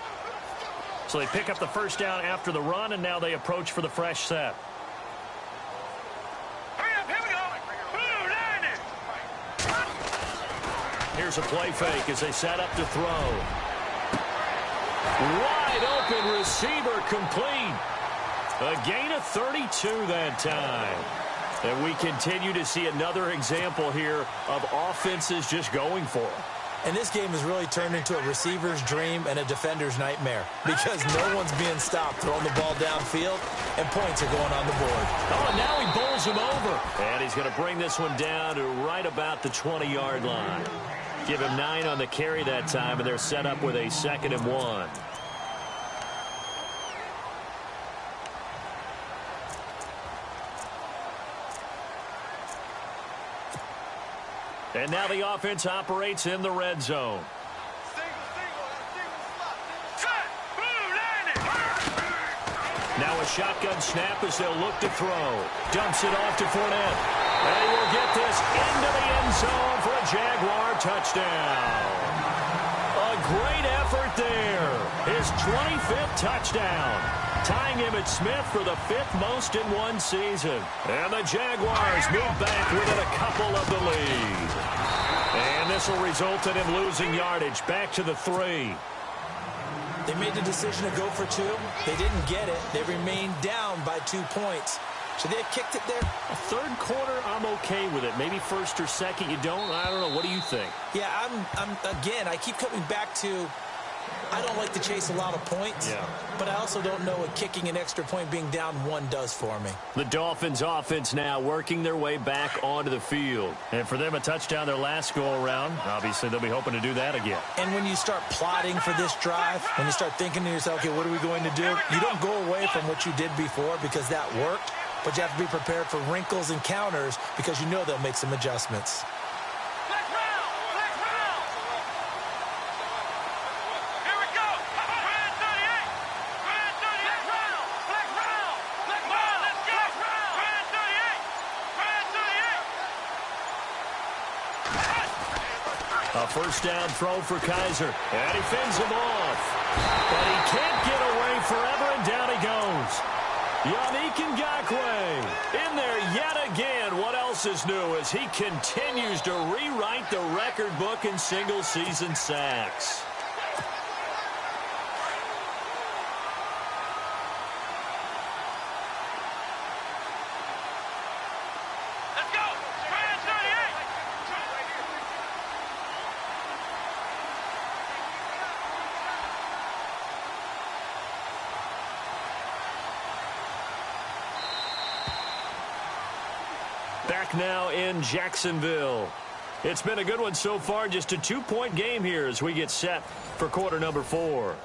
So they pick up the first down after the run, and now they approach for the fresh set. Here's a play fake as they set up to throw. Wide open receiver complete. A gain of 32 that time. And we continue to see another example here of offenses just going for it. And this game has really turned into a receiver's dream and a defender's nightmare because no one's being stopped throwing the ball downfield, and points are going on the board. Oh, and now he bowls him over. And he's going to bring this one down to right about the 20-yard line. Give him 9 on the carry that time, and they're set up with a 2nd and 1. And now the offense operates in the red zone. Now a shotgun snap as they'll look to throw. Dumps it off to Fournette. And he will get this into the end zone for a Jaguar touchdown. A great effort there. His 25th touchdown. Tying Emmitt Smith for the 5th most in one season. And the Jaguars move back within a couple of the lead. And this will result in him losing yardage back to the 3. They made the decision to go for 2. They didn't get it. They remained down by 2 points. Should they have kicked it there? A third quarter, I'm okay with it. Maybe first or second, you don't. I don't know. What do you think? Yeah, again, I keep coming back to I don't like to chase a lot of points, but I also don't know what kicking an extra point being down 1 does for me. The Dolphins offense now working their way back onto the field. And for them, a touchdown their last go-around. Obviously, they'll be hoping to do that again. And when you start plotting for this drive, when you start thinking to yourself, okay, what are we going to do? You don't go away from what you did before because that worked, but you have to be prepared for wrinkles and counters because you know they'll make some adjustments. A first down throw for Kaiser. And he fends him off. But he can't get away forever, and down he goes. Yannick Ngakoue in there yet again. What else is new as he continues to rewrite the record book in single-season sacks. Back now in Jacksonville. It's been a good one so far. Just a 2-point game here as we get set for quarter number 4.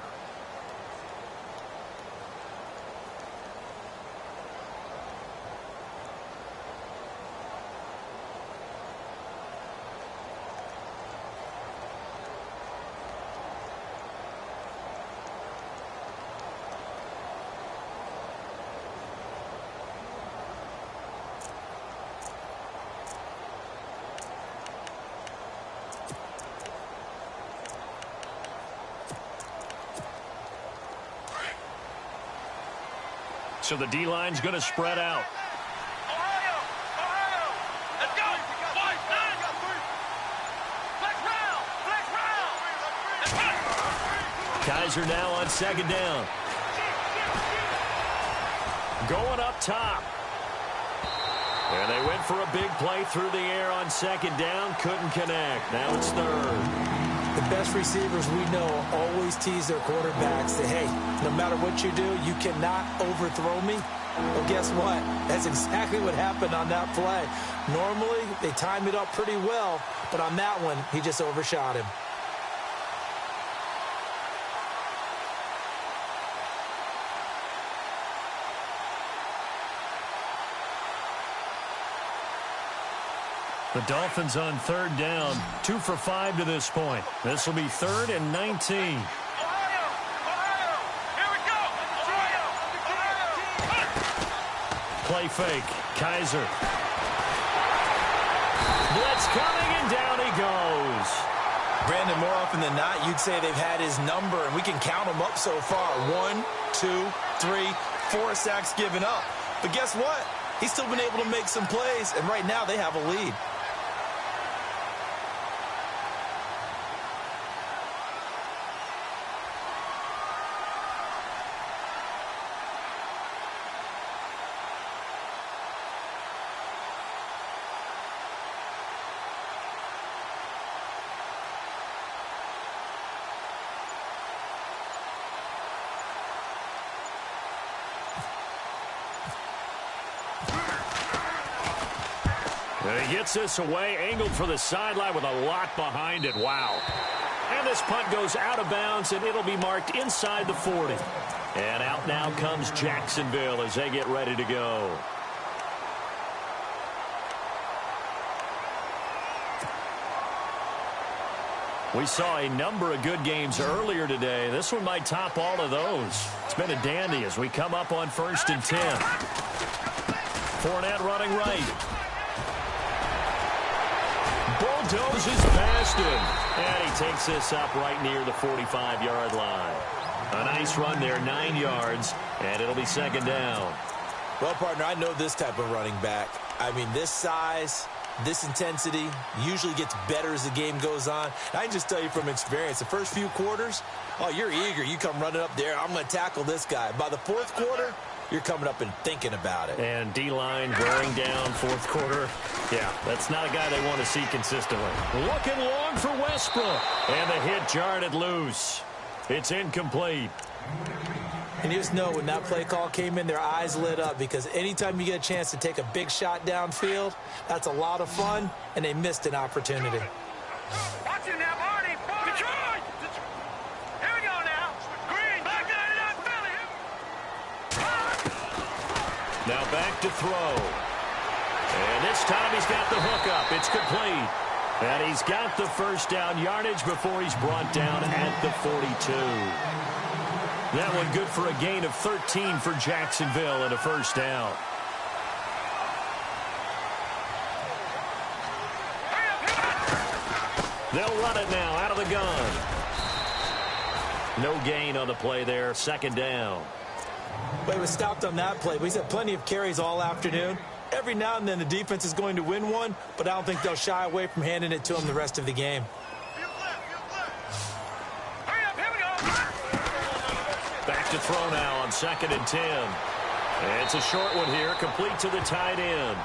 So the D-line's going to spread out. Ohio! Let's go! Boys, nine! Flex round! Flex round! Let's go! Kaiser now on second down. Going up top. And they went for a big play through the air on second down. Couldn't connect. Now it's third. The best receivers we know always tease their quarterbacks. Say, hey, no matter what you do, you cannot overthrow me. Well, guess what? That's exactly what happened on that play. Normally, they time it up pretty well, but on that one, he just overshot him. The Dolphins on third down, 2 for 5 to this point. This will be 3rd and 19. Ohio! Here we go! Ohio! Play fake. Kaiser. Blitz coming, and down he goes. Brandon, more often than not, you'd say they've had his number, and we can count them up so far. 1, 2, 3, 4 sacks given up. But guess what? He's still been able to make some plays, and right now they have a lead. He gets this away, angled for the sideline with a lot behind it. Wow. And this punt goes out of bounds, and it'll be marked inside the 40. And out now comes Jacksonville as they get ready to go. We saw a number of good games earlier today. This one might top all of those. It's been a dandy as we come up on 1st and 10. Fournette running right. Bulldozes past him. And he takes this up right near the 45-yard line. A nice run there, 9 yards, and it'll be 2nd down. Well, partner, I know this type of running back. I mean, this size, this intensity usually gets better as the game goes on. I can just tell you from experience, the first few quarters, oh, you're eager. You come running up there, I'm going to tackle this guy. By the 4th quarter, you're coming up and thinking about it. And D-line wearing down 4th quarter. Yeah, that's not a guy they want to see consistently. Looking long for Westbrook. And the hit jarred it loose. It's incomplete. And you just know when that play call came in, their eyes lit up because anytime you get a chance to take a big shot downfield, that's a lot of fun, and they missed an opportunity. Watch it now, Barney! Detroit! Here we go now! Green, back out of that Philly! Now back to throw. And this time he's got the hook up. It's complete. And he's got the first down yardage before he's brought down at the 42. That one good for a gain of 13 for Jacksonville and a first down. They'll run it now out of the gun. No gain on the play there. 2nd down. Well, he was stopped on that play, but he's had plenty of carries all afternoon. Every now and then the defense is going to win one, but I don't think they'll shy away from handing it to him the rest of the game. Back to throw now on 2nd and 10. And it's a short one here, complete to the tight end.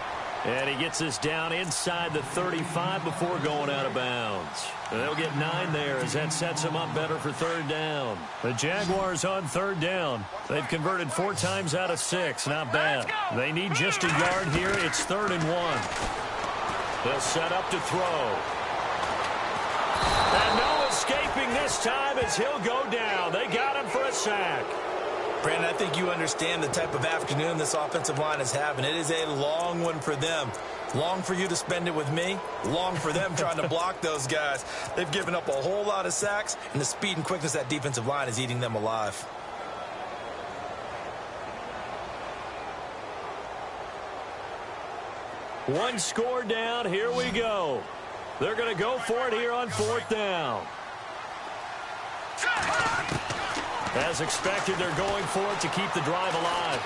And he gets this down inside the 35 before going out of bounds. And they'll get 9 there as that sets them up better for 3rd down. The Jaguars on 3rd down. They've converted 4 times out of 6. Not bad. They need just a yard here. It's 3rd and 1. They'll set up to throw. And no escaping this time as he'll go down. They got him for a sack. Brandon, I think you understand the type of afternoon this offensive line is having. It is a long one for them. Long for you to spend it with me. Long for them trying to block those guys. They've given up a whole lot of sacks, and the speed and quickness of that defensive line is eating them alive. One score down. Here we go. They're going to go for it here on 4th down. As expected, they're going for it to keep the drive alive.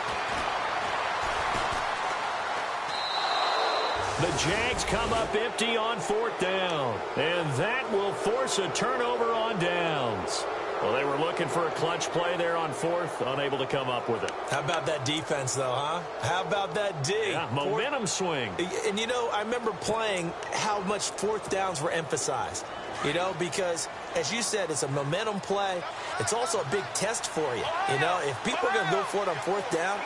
The Jags come up empty on 4th down. And that will force a turnover on downs. Well, they were looking for a clutch play there on 4th, unable to come up with it. How about that defense, though, huh? How about that D? Yeah, momentum swing. And, you know, I remember playing how much 4th downs were emphasized. You know, because, as you said, it's a momentum play. It's also a big test for you. You know, if people are going to go for it on 4th down,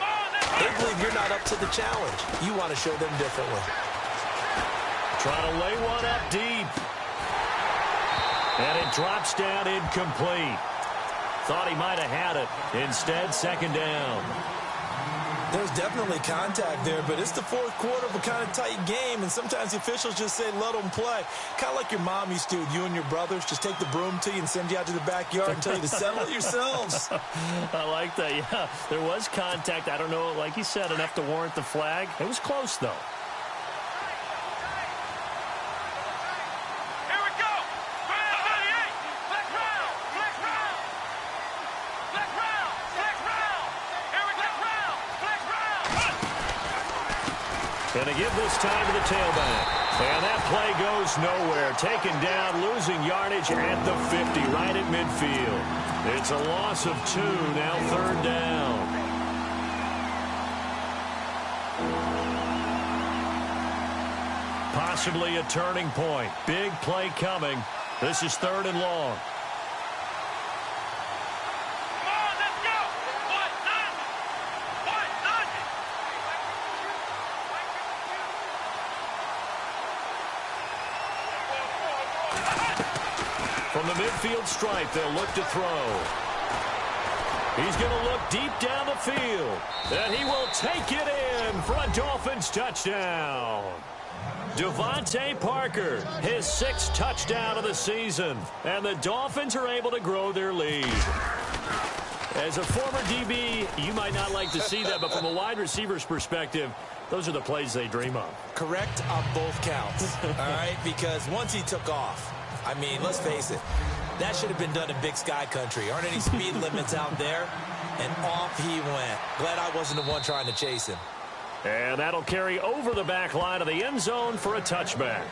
they believe you're not up to the challenge. You want to show them differently. Trying to lay one up deep. And it drops down incomplete. Thought he might have had it. Instead, 2nd down. There's definitely contact there, but it's the 4th quarter of a kind of tight game, and sometimes the officials just say, let them play. Kind of like your mom used to with you and your brothers. Just take the broom to you and send you out to the backyard and tell you to settle it yourselves. I like that, yeah. There was contact. I don't know, like you said, enough to warrant the flag. It was close, though. Going to give this time to the tailback. And that play goes nowhere. Taken down, losing yardage at the 50, right at midfield. It's a loss of 2, now 3rd down. Possibly a turning point. Big play coming. This is 3rd and long. From the midfield stripe, they'll look to throw. He's going to look deep down the field. And he will take it in for a Dolphins touchdown. Devontae Parker, his 6th touchdown of the season. And the Dolphins are able to grow their lead. As a former DB, you might not like to see that, but from a wide receiver's perspective, those are the plays they dream of. Correct on both counts, all right? Because once he took off, I mean, let's face it, that should have been done in Big Sky Country. Aren't any speed limits out there? And off he went. Glad I wasn't the one trying to chase him. And that'll carry over the back line of the end zone for a touchback.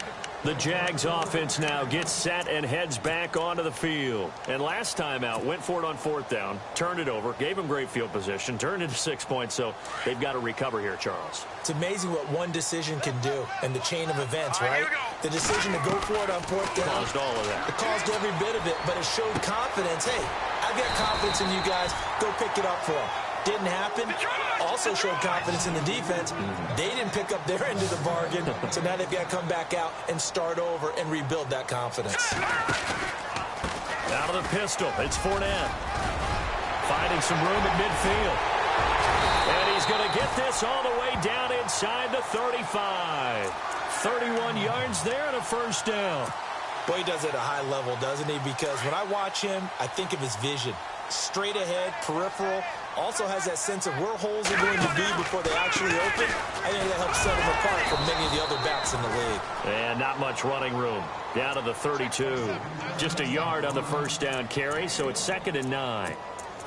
The Jags offense now gets set and heads back onto the field. And last time out, went for it on 4th down, turned it over, gave them great field position, turned into 6 points, so they've got to recover here, Charles. It's amazing what one decision can do in the chain of events, right? The decision to go for it on 4th down. Caused all of that. It caused every bit of it, but it showed confidence. Hey, I've got confidence in you guys. Go pick it up for them. Didn't happen. Also showed confidence in the defense. They didn't pick up their end of the bargain, so now they've got to come back out and start over and rebuild that confidence. Out of the pistol, it's Fournette. Finding some room at midfield. And he's going to get this all the way down inside the 35. 31 yards there and a 1st down. Boy, he does it at a high level, doesn't he? Because when I watch him, I think of his vision. Straight ahead, peripheral, also has that sense of where holes are going to be before they actually open. I think that helps set him apart from many of the other backs in the league. And not much running room. Down to the 32. Just a yard on the 1st down carry, so it's 2nd and 9.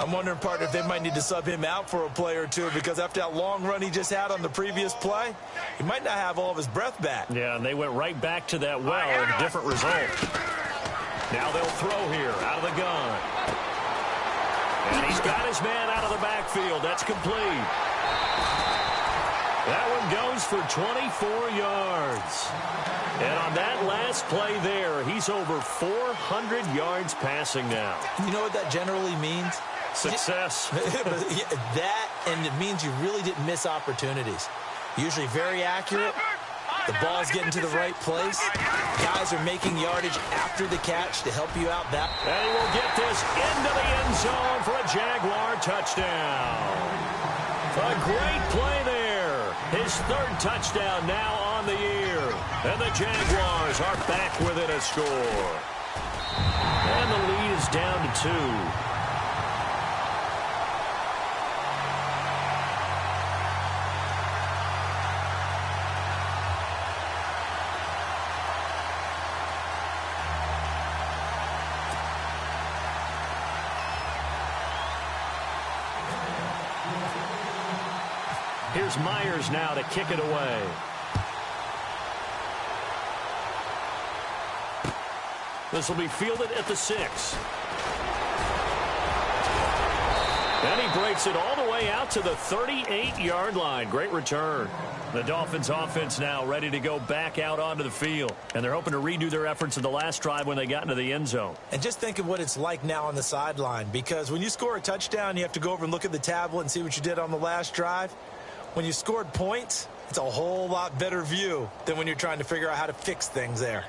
I'm wondering, partner, if they might need to sub him out for a play or two, because after that long run he just had on the previous play, he might not have all of his breath back. Yeah, and they went right back to that well with a different result. Now they'll throw here out of the gun. And he's got his man out of the backfield. That's complete. That one goes for 24 yards. And on that last play there, he's over 400 yards passing now. You know what that generally means? Success. That, and it means you really didn't miss opportunities. Usually very accurate. The ball's getting to the right place. Guys are making yardage after the catch to help you out. And he will get this into the end zone for a Jaguar touchdown. A great play there. His 3rd touchdown now on the year. And the Jaguars are back within a score. And the lead is down to 2. Here's Myers now to kick it away. This will be fielded at the 6. And he breaks it all the way out to the 38-yard line. Great return. The Dolphins offense now ready to go back out onto the field. And they're hoping to redo their efforts in the last drive when they got into the end zone. And just think of what it's like now on the sideline. Because when you score a touchdown, you have to go over and look at the tablet and see what you did on the last drive. When you scored points, it's a whole lot better view than when you're trying to figure out how to fix things there.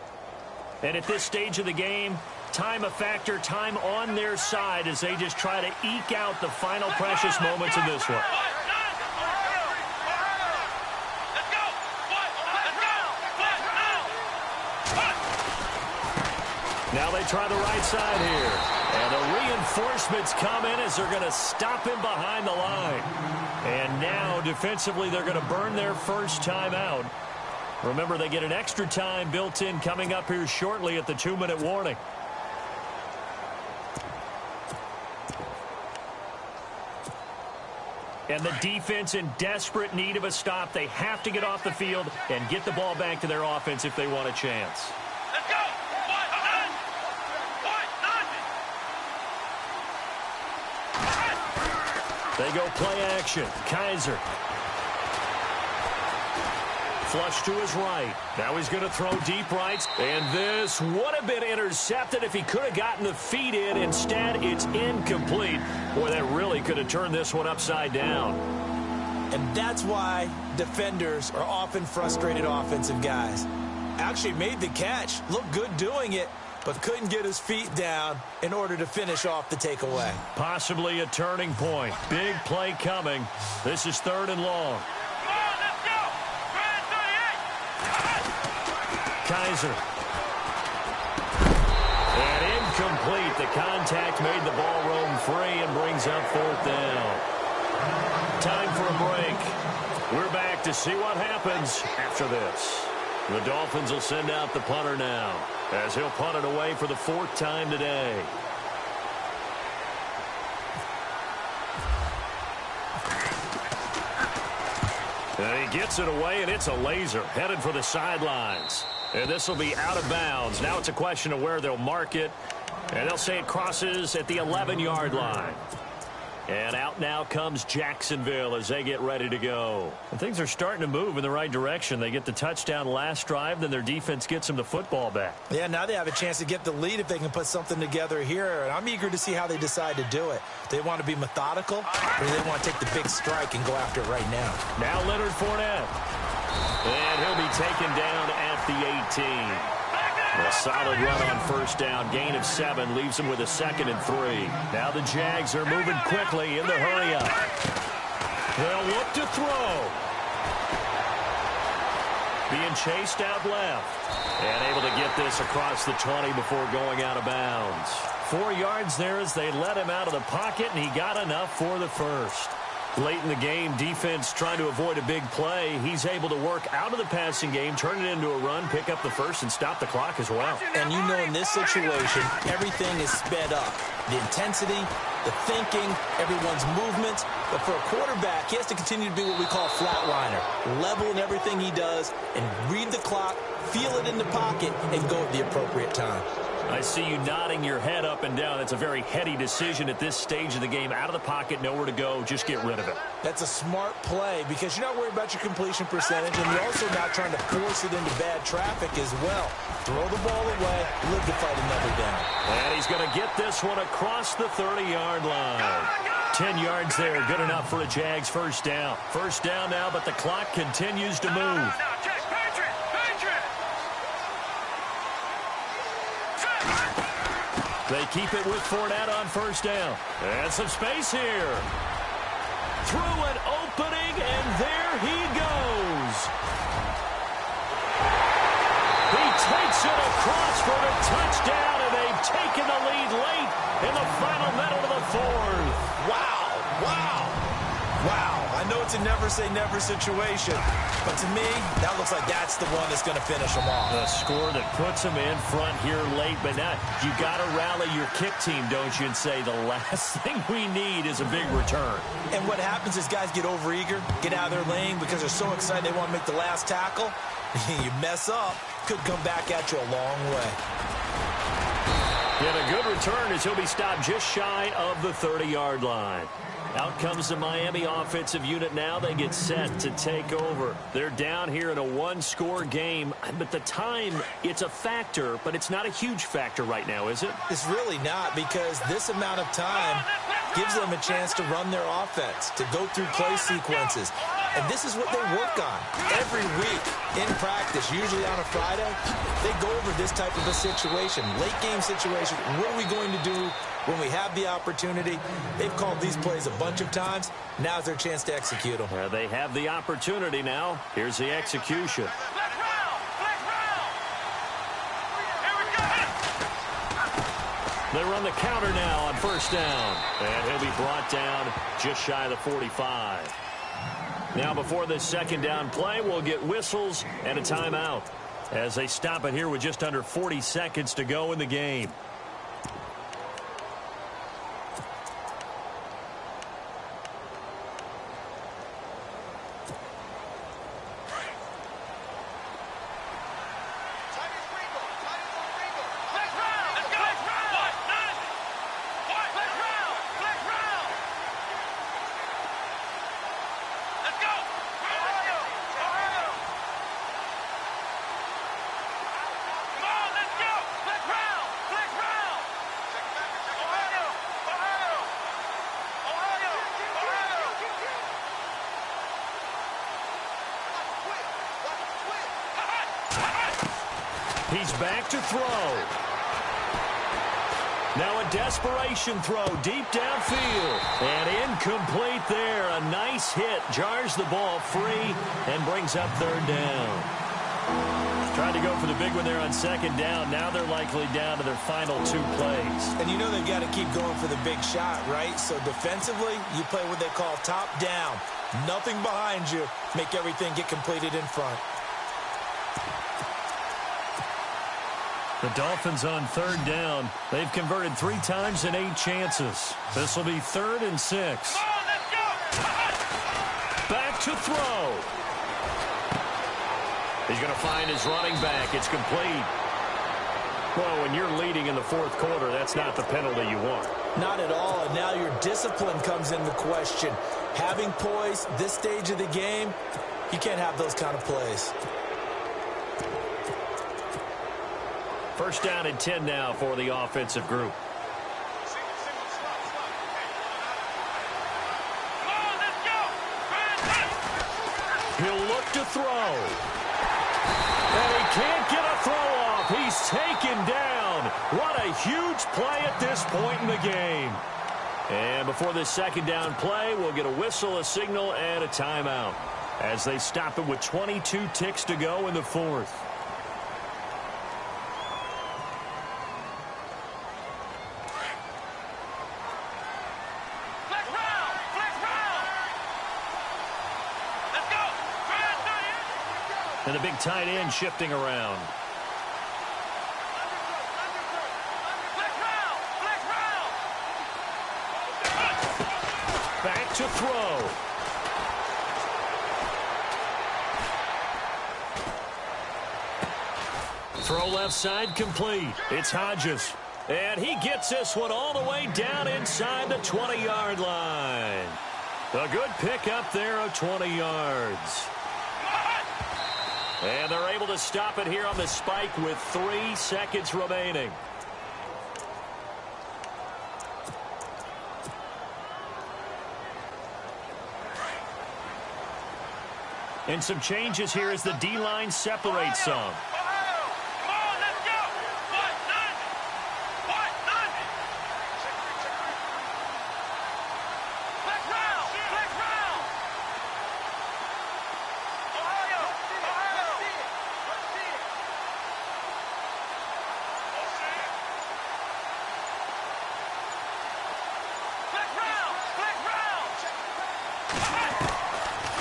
And at this stage of the game, time a factor, time on their side as they just try to eke out the final precious moments of this one. Now they try the right side here. And the reinforcements come in as they're going to stop him behind the line. And now defensively they're going to burn their first time out. Remember, they get an extra time built in coming up here shortly at the 2-minute warning. And the defense in desperate need of a stop. They have to get off the field and get the ball back to their offense if they want a chance. Let's go! They go play action. Kaiser. Flush to his right. Now he's going to throw deep right. And this would have been intercepted if he could have gotten the feet in. Instead, it's incomplete. Boy, that really could have turned this one upside down. And that's why defenders are often frustrated offensive guys. Actually made the catch, looked good doing it, but couldn't get his feet down in order to finish off the takeaway. Possibly a turning point. Big play coming. This is 3rd and long. Kaiser. And incomplete. The contact made the ball roam free and brings up 4th down. Time for a break. We're back to see what happens after this. The Dolphins will send out the punter now as he'll punt it away for the 4th time today. And he gets it away, and it's a laser headed for the sidelines. And this will be out of bounds. Now it's a question of where they'll mark it. And they'll say it crosses at the 11-yard line. And out now comes Jacksonville as they get ready to go. And things are starting to move in the right direction. They get the touchdown last drive, then their defense gets them the football back. Yeah, now they have a chance to get the lead if they can put something together here. And I'm eager to see how they decide to do it. They want to be methodical, or they want to take the big strike and go after it right now. Now Leonard Fournette. And he'll be taken down at the 18. A solid run on 1st down. Gain of 7 leaves him with a 2nd and 3. Now the Jags are moving quickly in the hurry-up. They'll look to throw. Being chased out left. And able to get this across the 20 before going out of bounds. 4 yards there as they let him out of the pocket, and he got enough for the first. Late in the game, defense trying to avoid a big play. He's able to work out of the passing game, turn it into a run, pick up the first, and stop the clock as well. And you know in this situation, everything is sped up. The intensity, the thinking, everyone's movement. But for a quarterback, he has to continue to be what we call a flatliner. Level in everything he does and read the clock, feel it in the pocket, and go at the appropriate time. I see you nodding your head up and down. It's a very heady decision at this stage of the game. Out of the pocket, nowhere to go. Just get rid of it. That's a smart play because you're not worried about your completion percentage, and you're also not trying to force it into bad traffic as well. Throw the ball away, live to fight another down. And he's going to get this one across the 30-yard line. 10 yards there, good enough for a Jags 1st down. 1st down now, but the clock continues to move. They keep it with Fournette on 1st down. And some space here. Through an opening, and there he goes. He takes it across for the touchdown, and they've taken the lead late in the final minute of the 4th. Wow, wow, wow. I know it's a never-say-never situation, but to me, that looks like that's the one that's going to finish them off. The score that puts them in front here late, but now you got to rally your kick team, don't you, and say the last thing we need is a big return. And what happens is guys get overeager, get out of their lane because they're so excited they want to make the last tackle. You mess up, could come back at you a long way. And a good return as he'll be stopped just shy of the 30-yard line. Out comes the Miami offensive unit now. They get set to take over. They're down here in a one-score game. But the time, it's a factor, but it's not a huge factor right now, is it? It's really not, because this amount of time gives them a chance to run their offense, to go through play sequences. And this is what they work on every week in practice, usually on a Friday. They go over this type of a situation, late-game situation. What are we going to do when we have the opportunity? They've called these plays a bunch of times. Now's their chance to execute them. They have the opportunity now. Here's the execution. They run the counter now on first down. And he'll be brought down just shy of the 45. Now before this second down play, we'll get whistles and a timeout as they stop it here with just under 40 seconds to go in the game. He's back to throw. Now a desperation throw deep downfield. And incomplete there. A nice hit. Jars the ball free and brings up third down. Tried to go for the big one there on second down. Now they're likely down to their final two plays. And you know they've got to keep going for the big shot, right? So defensively, you play what they call top down. Nothing behind you. Make everything get completed in front. The Dolphins on third down. They've converted 3 times in 8 chances. This will be 3rd and 6. Back to throw. He's going to find his running back. It's complete. Well, when you're leading in the fourth quarter, that's not the penalty you want. Not at all, and now your discipline comes into question. Having poise this stage of the game, you can't have those kind of plays. First down and 10 now for the offensive group. He'll look to throw. And he can't get a throw off. He's taken down. What a huge play at this point in the game. And before this second down play, we'll get a whistle, a signal, and a timeout as they stop it with 22 ticks to go in the fourth. And the big tight end shifting around. Back to throw. Throw left side complete. It's Hodges. And he gets this one all the way down inside the 20-yard line. A good pickup there of 20 yards. And they're able to stop it here on the spike with 3 seconds remaining. And some changes here as the D-line separates some.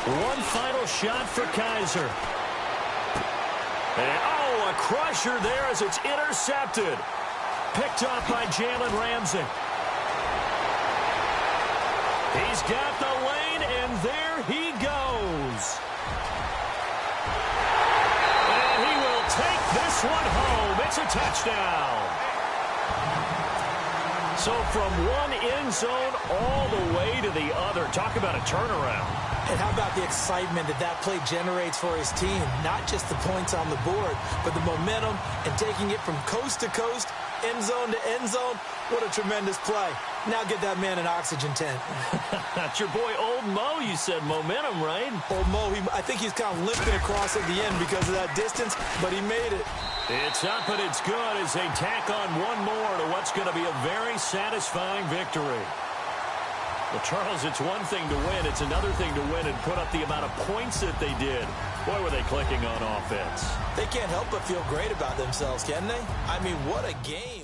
One final shot for Kaiser. And, oh, a crusher there as it's intercepted. Picked off by Jalen Ramsey. He's got the lane, and there he goes. And he will take this one home. It's a touchdown. So from one end zone all the way to the other. Talk about a turnaround. And how about the excitement that play generates for his team? Not just the points on the board, but the momentum and taking it from coast to coast, end zone to end zone. What a tremendous play. Now get that man an oxygen tent. That's your boy Old Mo, you said. Momentum, right? Old Mo, I think he's kind of limping across at the end because of that distance, but he made it. It's up and it's good as they tack on one more to what's going to be a very satisfying victory. Well, Charles, it's one thing to win. It's another thing to win and put up the amount of points that they did. Boy, were they clicking on offense. They can't help but feel great about themselves, can they? I mean, what a game.